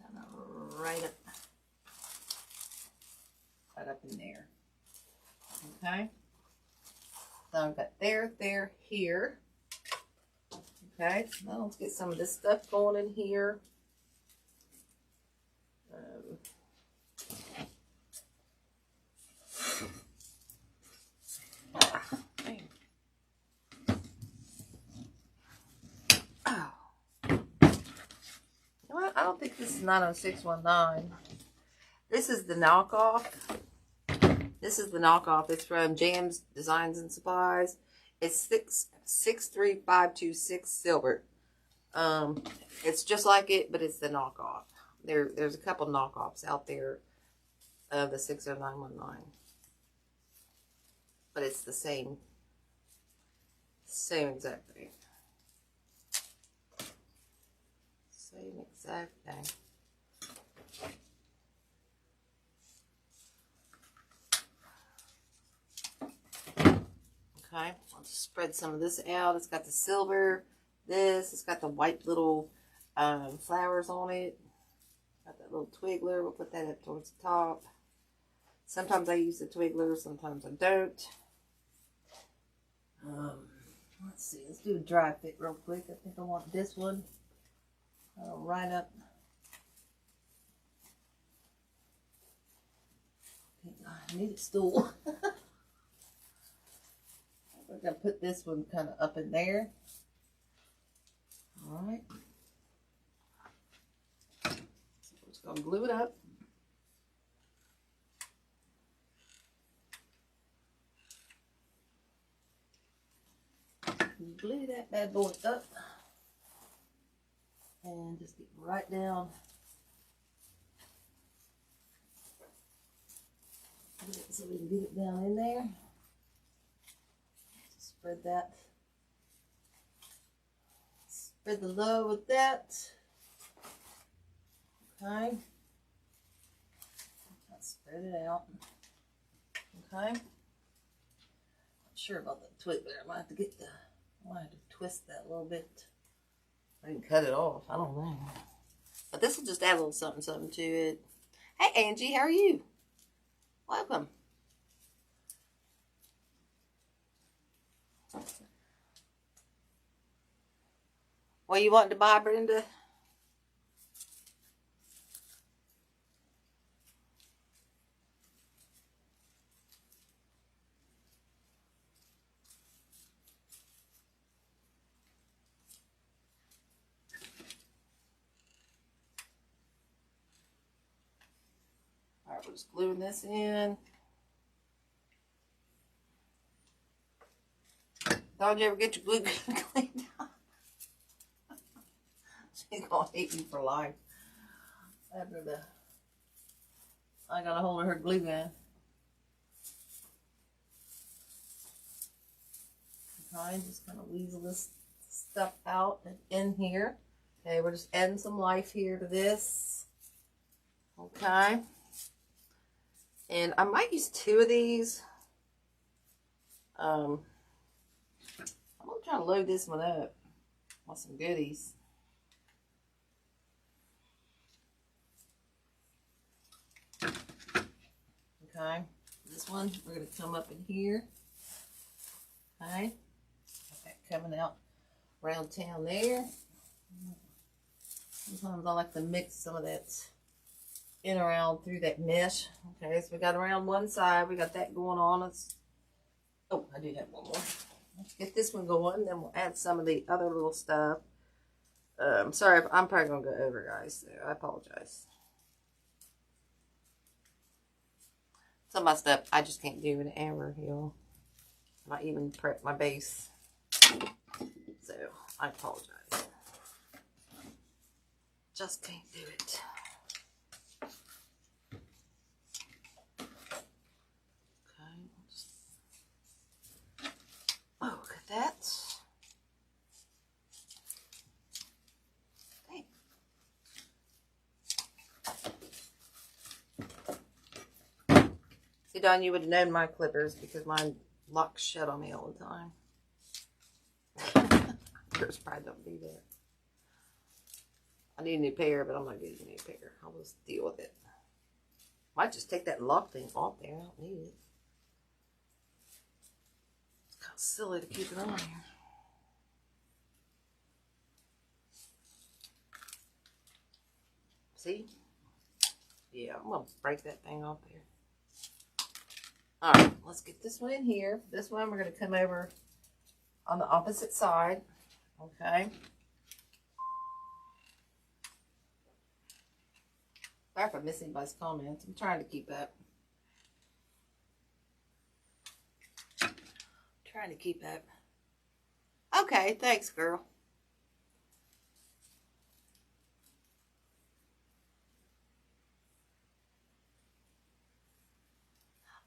kind of right up in there. Okay. So I've got there, here. Okay. So now let's get some of this stuff going in here. I don't think this is 90619. This is the knockoff. It's from Jam's Designs and Supplies. It's 63526 silver. It's just like it, but it's the knockoff. There's a couple knockoffs out there of the 60919. But it's the same exact thing. Same exact thing. Okay, I'll just spread some of this out. It's got the silver, it's got the white little flowers on it. Got that little twiggler. We'll put that up towards the top. Sometimes I use the twiggler, sometimes I don't. Let's see, let's do a dry fit real quick. I think I want this one right up. I need a stool. We're going to put this one kind of up in there. Alright. So we're just going to glue it up. Glue that bad boy up. And just get right down. So we can get it down in there. Just spread that. Spread the love with that. Okay. Let's spread it out. Okay. Not sure about the twig there. I might have to get the. I might have to twist that a little bit. I can cut it off. I don't know. But this will just add a little something to it. Hey Angie, how are you? Welcome. What you wanting to buy, Brenda? Alright, we're just gluing this in. Don't you ever get your glue gun cleaned out? She's gonna hate me for life. After I got a hold of her glue gun. Okay, just kind of weasel this stuff out and in here. Okay, we're just adding some life here to this. Okay. And I might use 2 of these. I'm gonna try to load this one up with some goodies. Okay, this one we're gonna come up in here. Okay, got that coming out around town there. Sometimes I like to mix some of that in around through that mesh. Okay, so we got around one side, we got that going on. Oh, I do have one more. Let's get this one going, then we'll add some of the other little stuff. Sorry, I'm probably gonna go over, guys, so I apologize. Some of my stuff I just can't do in an hour, y'all. Not even prep my base. So I apologize. Just can't do it. Oh, look at that. Dang. See, Dawn, you would have known my clippers because mine locks shut on me all the time. Yours probably don't do that. I need a new pair, but I'm not getting a new pair. I'll just deal with it. Might just take that lock thing off there. I don't need it. Kind of silly to keep it on here. See? Yeah, I'm going to break that thing off there. Alright, let's get this one in here. This one we're going to come over on the opposite side. Okay. Sorry if I miss anybody's comments. I'm trying to keep up. Trying to keep up. Okay, thanks, girl.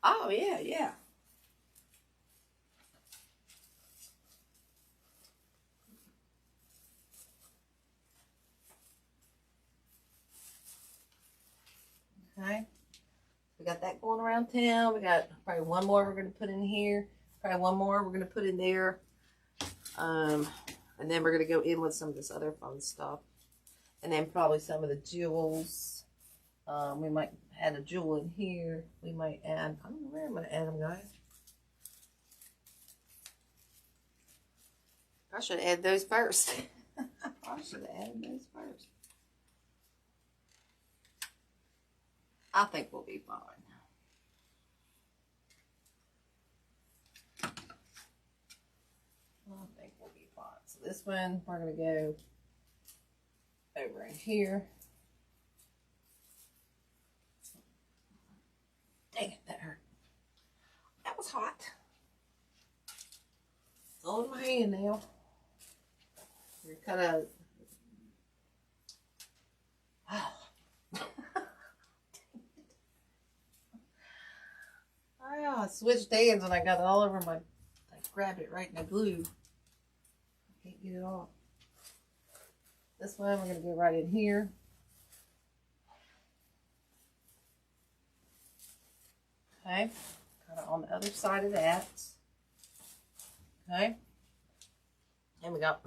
Oh, yeah, yeah. Okay. We got that going around town. We got probably one more we're going to put in here. Probably one more we're going to put in there. And then we're going to go in with some of this other fun stuff. And then probably some of the jewels. We might add a jewel in here. We might add, I don't know where I'm going to add them, guys. I should add those first. I should have added those first. I think we'll be fine. I think we'll be fine. So this one, we're going to go over in here. Dang it, that hurt. That was hot. It's all in my hand now. We're kind of... I switched hands and I got it all over my... I grabbed it right in the glue. I can't get it off. This one we're going to go right in here. Okay. Kind of on the other side of that. Okay. And we got...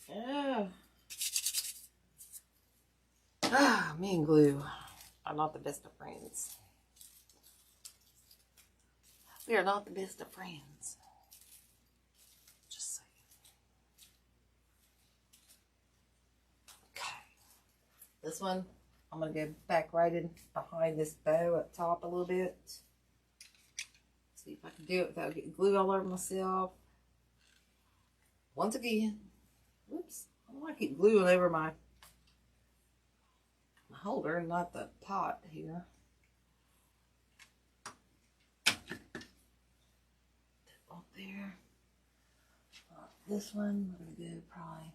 yeah. Me and glue are not the best of friends. We are not the best of friends. Just saying. Okay. This one, I'm going to go back right in behind this bow up top a little bit. See if I can do it without getting glue all over myself. Once again, whoops, I don't want to keep gluing over my holder, not the pot here. Up there. This one, we're going to go probably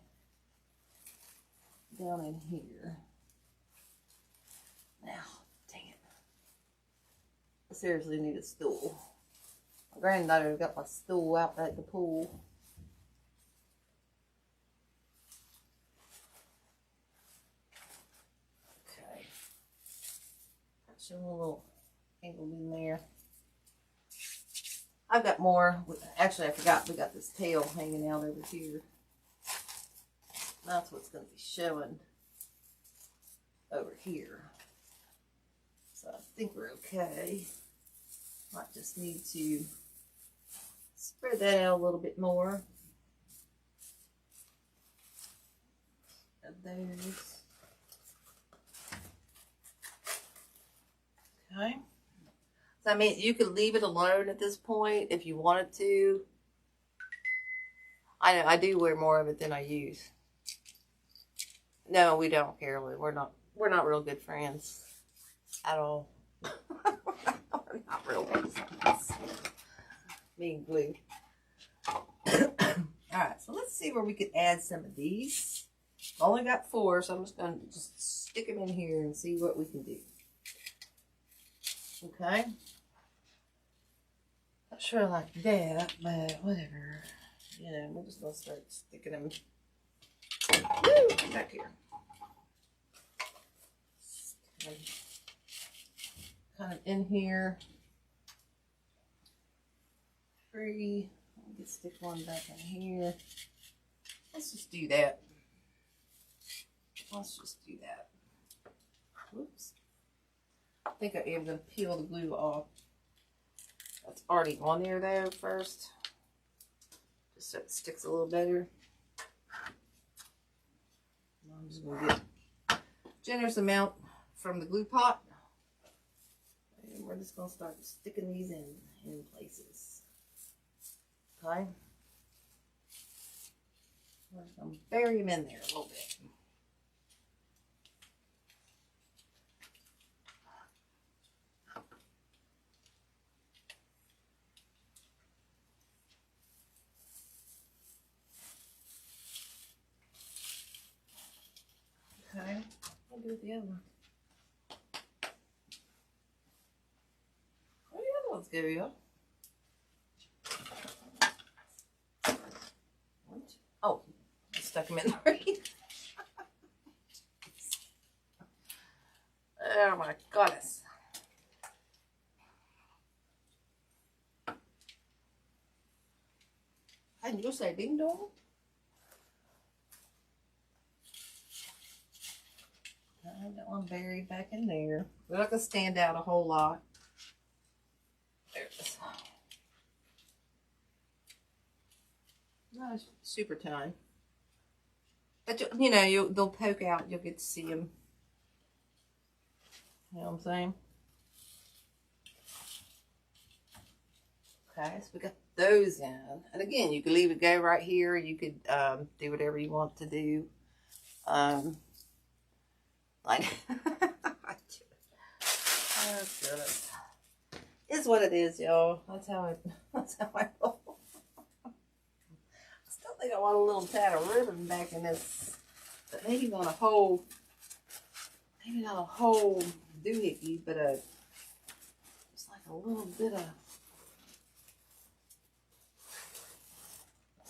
down in here. Now, dang it. I seriously need a stool. My granddaughter got my stool out at the pool. Okay. Got you a little angled in there. I've got more. Actually, I forgot we got this tail hanging out over here. That's what's going to be showing over here. So I think we're okay. Might just need to spread that out a little bit more. Of those. Okay. So I mean, you could leave it alone at this point if you wanted to. I know I do wear more of it than I use. No, we don't, Carolyn. We're not real good friends at all. We're not real good friends. Me and glue. Alright, so let's see where we could add some of these. I only got 4, so I'm just going to stick them in here and see what we can do. Okay. Not sure I like that, but whatever. You know, we're just going to start sticking them. Woo! Back here. Kind of in here. Free. Let's stick one back in here. Let's just do that. Let's just do that. Whoops. I think I am going to peel the glue off. That's already on there though first. Just so it sticks a little better. I'm just going to get a generous amount from the glue pot. And we're just going to start sticking these in places. Okay. We're just going to bury them in there a little bit. Okay, I'll do the other one. Where the other ones go, y'all? Oh, I stuck them in the ring. Oh my goodness. And you say ding dong? I got one buried back in there. We're not going to stand out a whole lot. There it is. Not super tiny. But you know, they'll poke out. You'll get to see them. You know what I'm saying? Okay, so we got those in. And again, you could leave it go right here. You could do whatever you want to do. Like, oh goodness. It's what it is, y'all. That's how I roll. I still think I want a little tad of ribbon back in this. But maybe not a whole doohickey, but just like a little bit of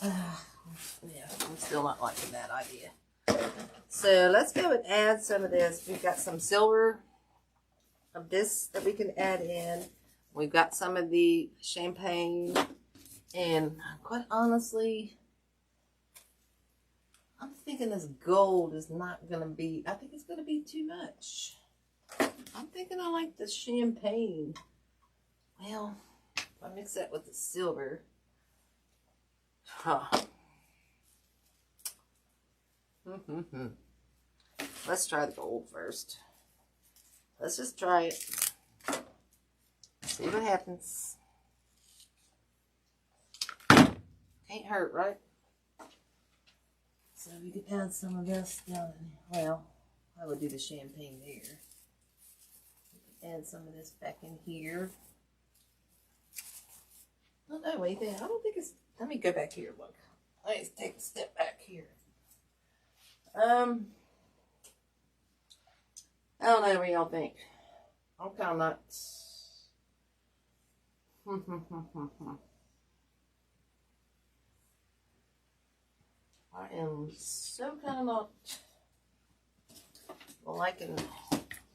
yeah, I'm still not liking that idea. So let's go and add some of this. We've got some silver of this that we can add in. We've got some of the champagne. And quite honestly, I'm thinking this gold is not going to be, I think it's going to be too much. I'm thinking I like the champagne. Well, if I mix that with the silver. Huh. Let's try the gold first. Let's just try it. See what happens. Can't hurt, right? So we could add some of this down in here. Well, I would do the champagne there. We can add some of this back in here. I don't know anything. I don't think it's. Let me go back here. Look. Let me take a step back here. I don't know what y'all think. I'm kind of not. I am so kind of not liking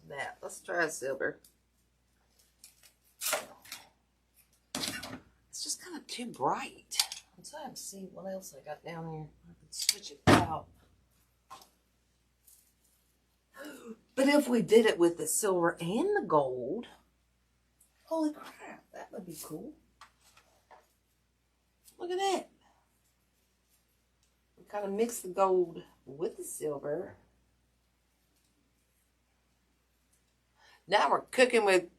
that. Let's try silver. It's just kind of too bright. I'm trying to see what else I got down here. I could switch it out. But if we did it with the silver and the gold, holy crap, that would be cool. Look at that. We kind of mix the gold with the silver. Now we're cooking with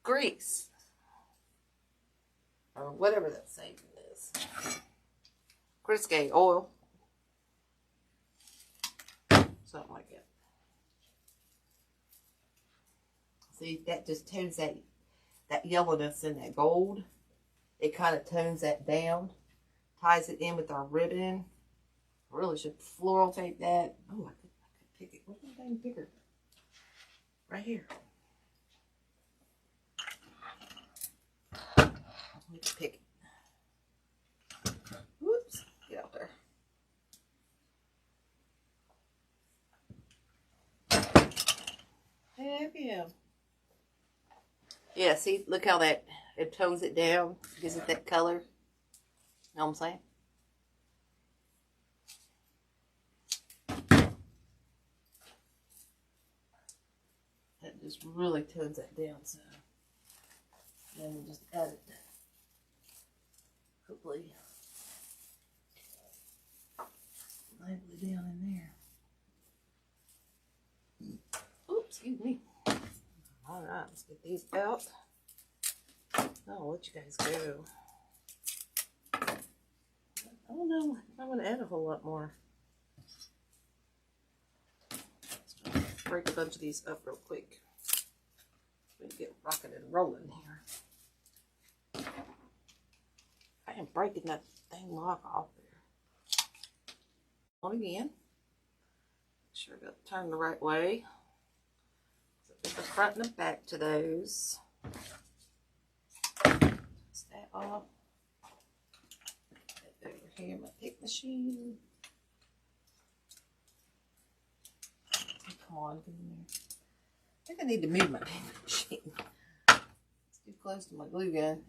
grease. Or whatever that saying is. Crisco oil. Something like that. See, that just tones that yellowness in that gold. It kind of tones that down. Ties it in with our ribbon. I really should floral tape that. Oh, I could pick it. Where's my dang picker? Right here. Let's pick it. Whoops. Get out there. Heck yeah. Yeah, see, look how that, it tones it down, gives it that color. You know what I'm saying? That just really tones that down, so then we'll just add it, hopefully, lightly down in there. Oops, excuse me. Alright, let's get these out. I'll let you guys go. I don't know if I'm going to add a whole lot more. Let's break a bunch of these up real quick. We can get rocking and rolling here. I am breaking that thing lock off there. On again. Make sure I got it turned the right way. Put the front and the back to those. Take that off. Put that over here in my pick machine. Come on, get in there. I think I need to move my pick machine. It's too close to my glue gun.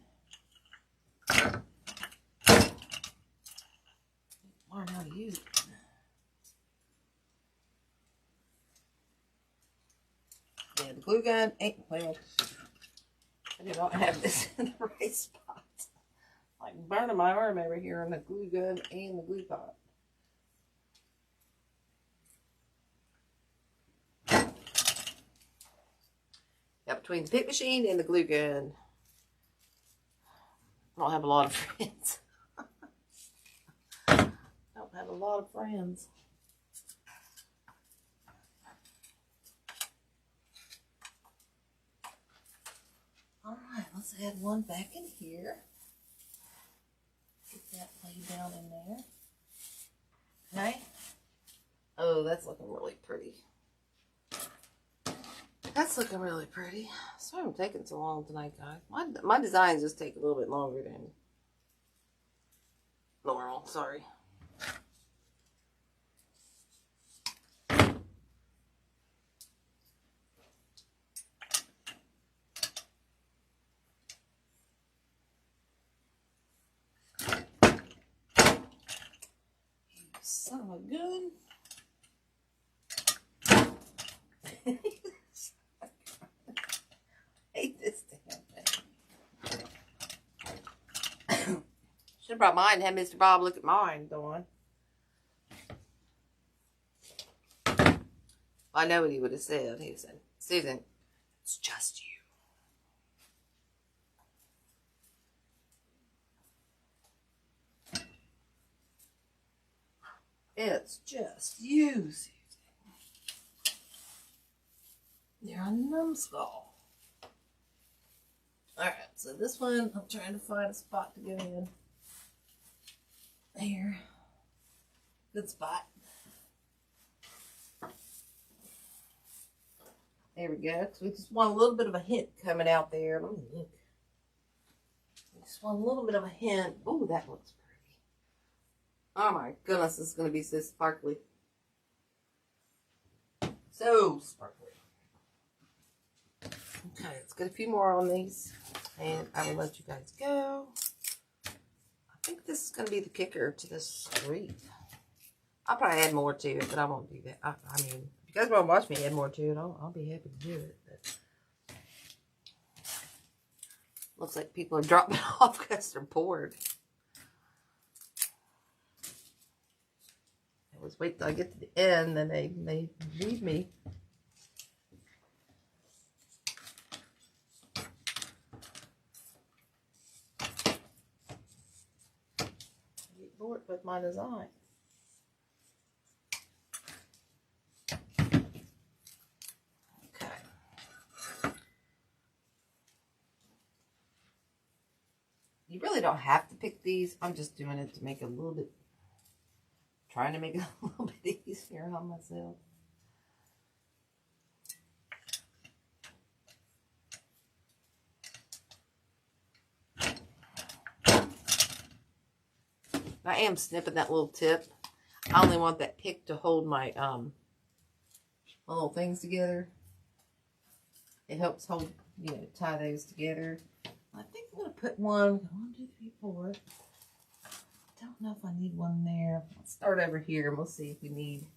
glue gun ain't, well, I do not have this in the right spot. Like burning my arm over here on the glue gun and the glue pot. Yeah, between the pick machine and the glue gun, I don't have a lot of friends. I don't have a lot of friends. Alright, let's add one back in here. Get that laid down in there. Okay. Oh, that's looking really pretty. That's looking really pretty. Sorry I'm taking so long tonight, guys. My designs just take a little bit longer than normal. Sorry. Son of a gun. I hate this damn thing. Should have brought mine and had Mr. Bob look at mine, Dawn. I know what he would have said. He said, Susan, it's just you. It's just you, Susan. You're a numbskull. Alright, so this one, I'm trying to find a spot to go in. There. Good spot. There we go. So we just want a little bit of a hint coming out there. Let me look. We just want a little bit of a hint. Oh, that looks pretty. Oh my goodness, this is going to be so sparkly. So sparkly. Okay, let's get a few more on these. And I will let you guys go. I think this is going to be the kicker to this wreath. I'll probably add more to it, but I won't do that. I mean, if you guys want to watch me add more to it, I'll be happy to do it. But looks like people are dropping off because they're bored. I was wait till I get to the end, then they leave me. I get bored with my design. You really don't have to pick these. I'm just doing it to make it a little bit, trying to make it a little bit easier on myself. I am snipping that little tip. I only want that pick to hold my my little things together. It helps hold, you know, tie those together. I think I'm going to put one, 1, 2, 3, 4. I don't know if I need one there. Let's start over here and we'll see if we need.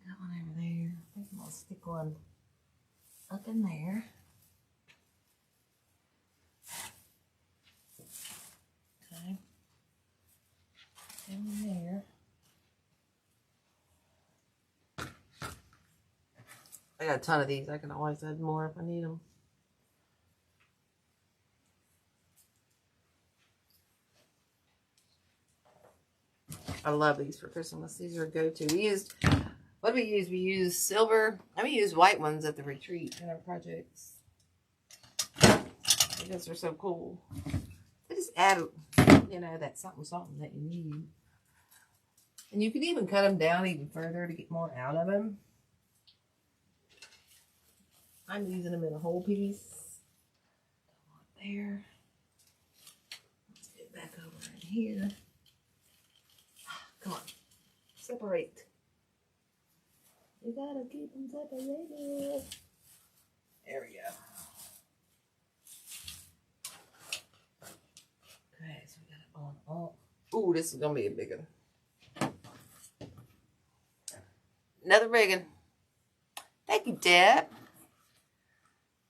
I got one over there. I think I'm going to stick one up in there. Okay. In there. I got a ton of these. I can always add more if I need them. I love these for Christmas. These are a go-to. We used, what do we use? We use silver. And we use white ones at the retreat in our projects. Because they're so cool. They just add, you know, that something that you need. And you can even cut them down even further to get more out of them. I'm using them in a whole piece. There. Let's get back over in here. Come on. Separate. You gotta keep them separated. There we go. Okay, so we got it on all. Ooh, this is gonna be a big one. Another big one. Thank you, Deb.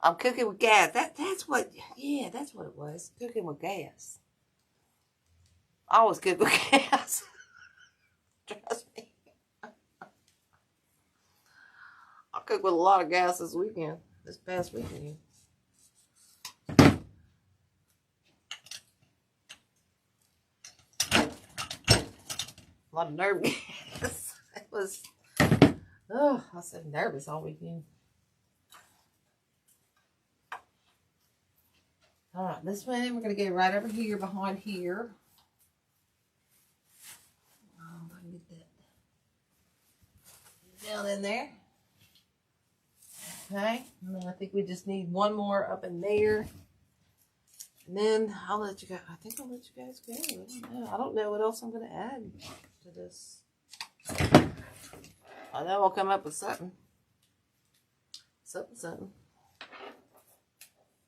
I'm cooking with gas. That's what, yeah, that's what it was. Cooking with gas. I always cook with gas. Trust me. I cooked with a lot of gas this past weekend. A lot of nerve gas. It was, oh, I was so nervous all weekend. All right, this one we're going to get right over here behind here. Oh, I can get that down in there. Okay, and then I think we just need one more up in there. And then I'll let you guys, I think I'll let you guys go. I don't know what else I'm going to add to this. I know I'll come up with something. Something.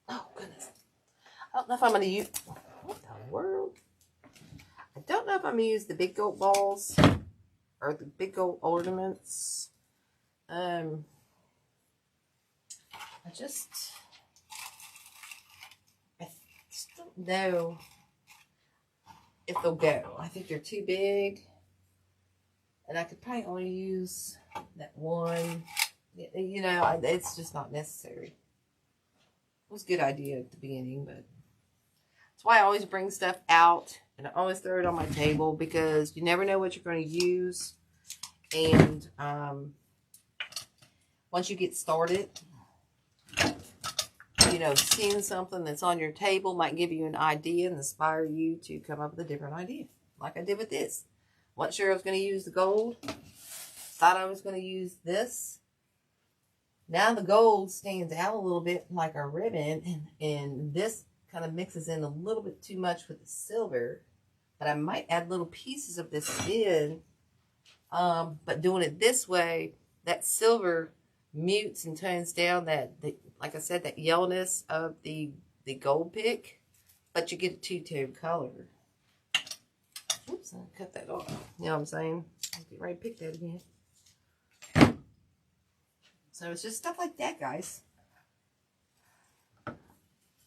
Oh, goodness. I don't know if I'm going to use, what the world? I don't know if I'm going to use the big gold balls or the big gold ornaments. I just don't know if they'll go. I think they're too big. And I could probably only use that one. You know, it's just not necessary. It was a good idea at the beginning, but that's why I always bring stuff out and I always throw it on my table because you never know what you're going to use. And once you get started, you know, seeing something that's on your table might give you an idea and inspire you to come up with a different idea. Like I did with this. Wasn't sure I was going to use the gold. Thought I was going to use this. Now the gold stands out a little bit like a ribbon. And this kind of mixes in a little bit too much with the silver. But I might add little pieces of this in. But doing it this way, that silver mutes and tones down that, like I said, that yellowness of the gold pick. But you get a two-tone color. Oops, I cut that off. You know what I'm saying? I'll get ready to pick that again. So it's just stuff like that, guys.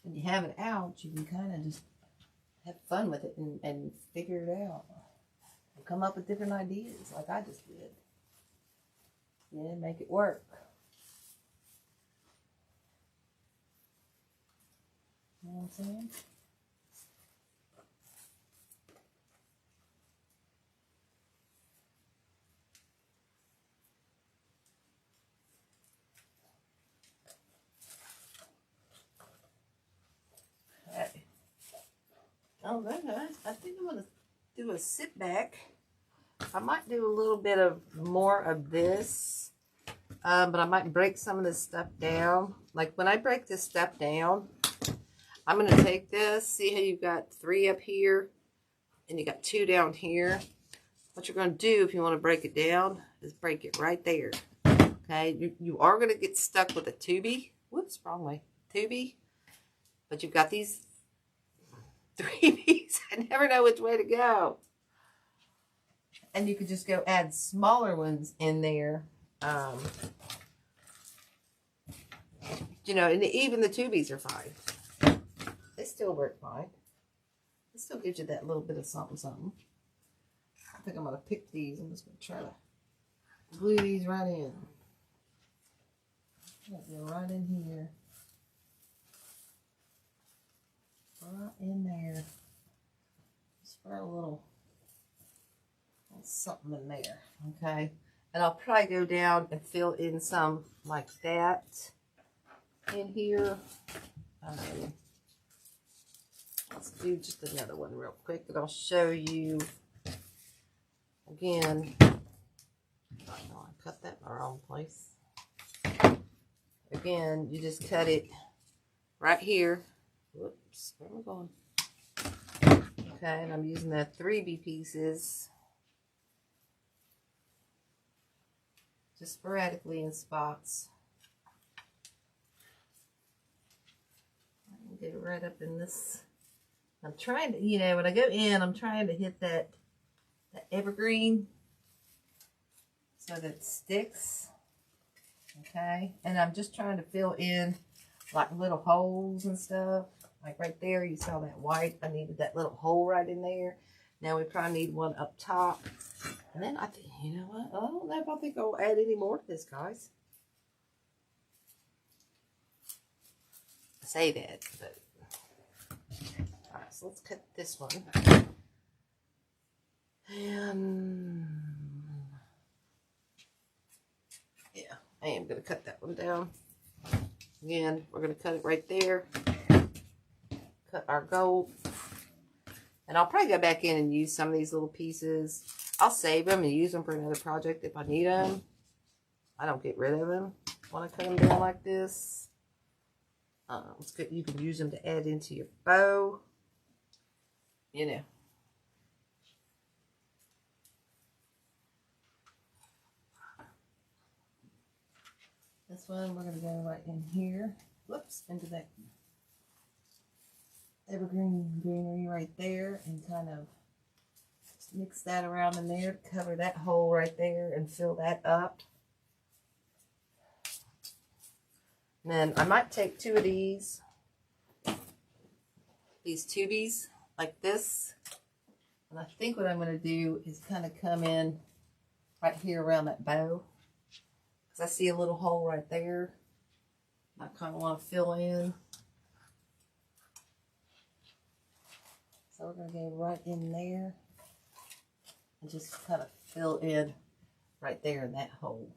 When you have it out, you can kind of just have fun with it and figure it out. And come up with different ideas like I just did. Yeah, make it work. You know what I'm saying? Okay. Oh, very nice. I think I'm going to do a sit back. I might do a little bit of more of this. But I might break some of this stuff down. Like when I break this stuff down, I'm going to take this. See how you've got 3 up here and you got 2 down here. What you're going to do if you want to break it down is break it right there. Okay, you are going to get stuck with a tubie. Whoops, wrong way. Tubie. But you've got these 3Bs. I never know which way to go. And you could just go add smaller ones in there. You know, and even the tubies are fine. They still work fine. It still gives you that little bit of something, something. I think I'm going to pick these. I'm just going to try to glue these right in. Go right in here. Right in there. Just put a little something in there. Okay. And I'll probably go down and fill in some like that in here. Let's do just another one real quick and I'll show you again. Oh, no, I cut that in the wrong place. Again, you just cut it right here. Whoops, where am I going? Okay, and I'm using the 3B pieces. Just sporadically in spots. I'll get it right up in this. I'm trying to, you know, when I go in, I'm trying to hit that evergreen so that it sticks. Okay, and I'm just trying to fill in like little holes and stuff. Like right there, you saw that white. I needed that little hole right in there. Now we probably need one up top. And then I think, you know what? I don't know if I think I'll add any more to this, guys. I say that, but all right. So let's cut this one. And yeah, I am gonna cut that one down. Again, we're gonna cut it right there. Cut our gold. And I'll probably go back in and use some of these little pieces. I'll save them and use them for another project if I need them. I don't get rid of them when I cut them down like this. It's good. You can use them to add into your bow. You know. This one we're going to go right in here. Whoops, into that evergreen greenery right there, and kind of mix that around in there to cover that hole right there and fill that up. And then I might take two of these tubies like this, and I think what I'm going to do is kind of come in right here around that bow, because I see a little hole right there I kind of want to fill in. So we're going to go right in there and just kind of fill in right there in that hole.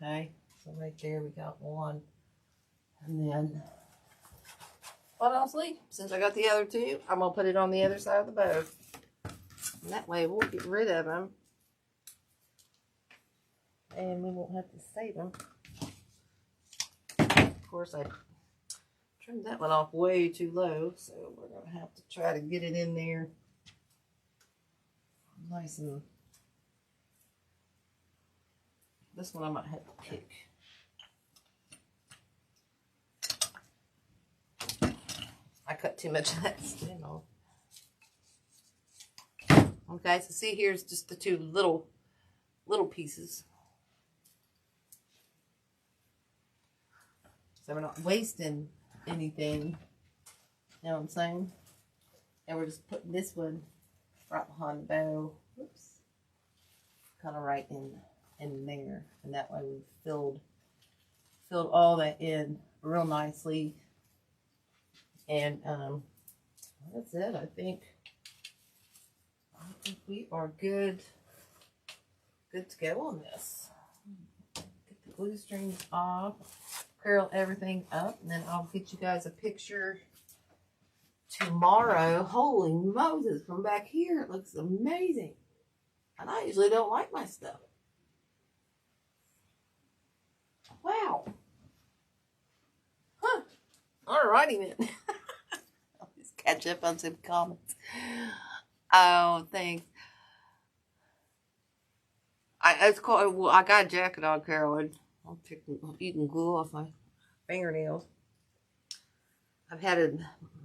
Okay, so right there we got one. And then, quite honestly, since I got the other two, I'm going to put it on the other side of the bow. And that way we'll get rid of them. And we won't have to save them. Of course, I trimmed that one off way too low, so we're going to have to try to get it in there nice and... This one I might have to pick. I cut too much of that stem off. Okay, so see, here's just the two little pieces. So we're not wasting anything. You know what I'm saying? And we're just putting this one right behind the bow. Whoops. Kind of right in there. And that way we've filled all that in real nicely. And that's it, I think. I think we are good to go on this. Get the glue strings off, curl everything up, and then I'll get you guys a picture tomorrow. Holy Moses, from back here it looks amazing. And I usually don't like my stuff. Wow. Huh. Alrighty then. I'll just catch up on some comments. Oh, thanks. It's called. Well, I got a jacket on, Carolyn. I'm eating glue off my fingernails.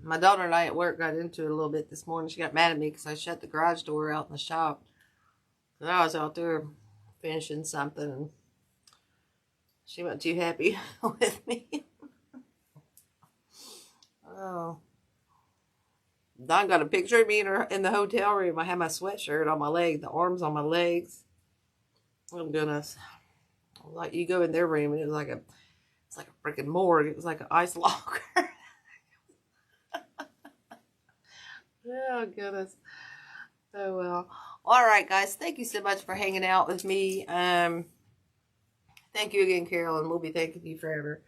My daughter and I at work got into it a little bit this morning. She got mad at me because I shut the garage door out in the shop. Because I was out there finishing something, and she wasn't too happy with me. Oh. Don got a picture of me in the hotel room. I had my sweatshirt on my leg, the arms on my legs. Oh goodness! Like you go in their room and it's like a freaking morgue. It was like an ice locker. Oh goodness! Oh well. All right, guys. Thank you so much for hanging out with me. Thank you again, Carolyn. We'll be thanking you forever.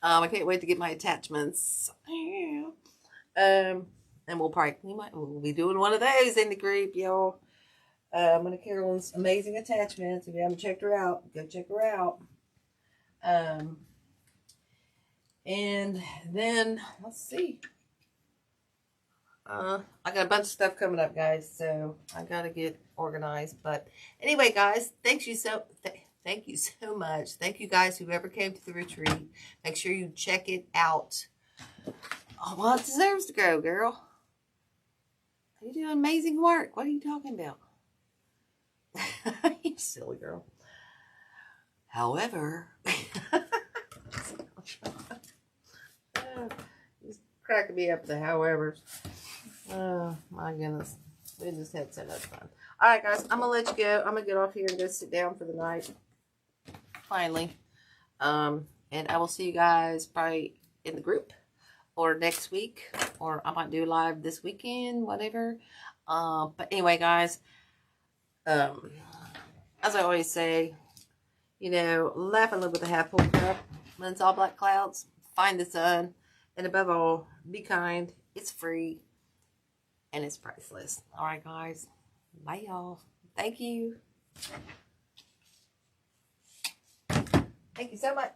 I can't wait to get my attachments. And we'll be doing one of those in the group, y'all. One of Carolyn's amazing attachments. If you haven't checked her out, go check her out. And then let's see. I got a bunch of stuff coming up, guys, so I gotta get organized. But anyway, guys, thank you so much. Thank you guys, whoever came to the retreat. Make sure you check it out. Oh, well, it deserves to go, girl. You're doing amazing work. What are you talking about? You silly girl. However, he's cracking me up the howevers. Oh my goodness. We just had so much fun. Alright guys, I'm gonna let you go. I'm gonna get off here and go sit down for the night. Finally. And I will see you guys probably in the group or next week, or I might do live this weekend, whatever. But anyway guys, as I always say, you know, laugh and live with a half full cup. When it's all black clouds, find the sun, and above all, be kind. It's free and it's priceless. Alright guys, bye y'all. Thank you. Thank you so much.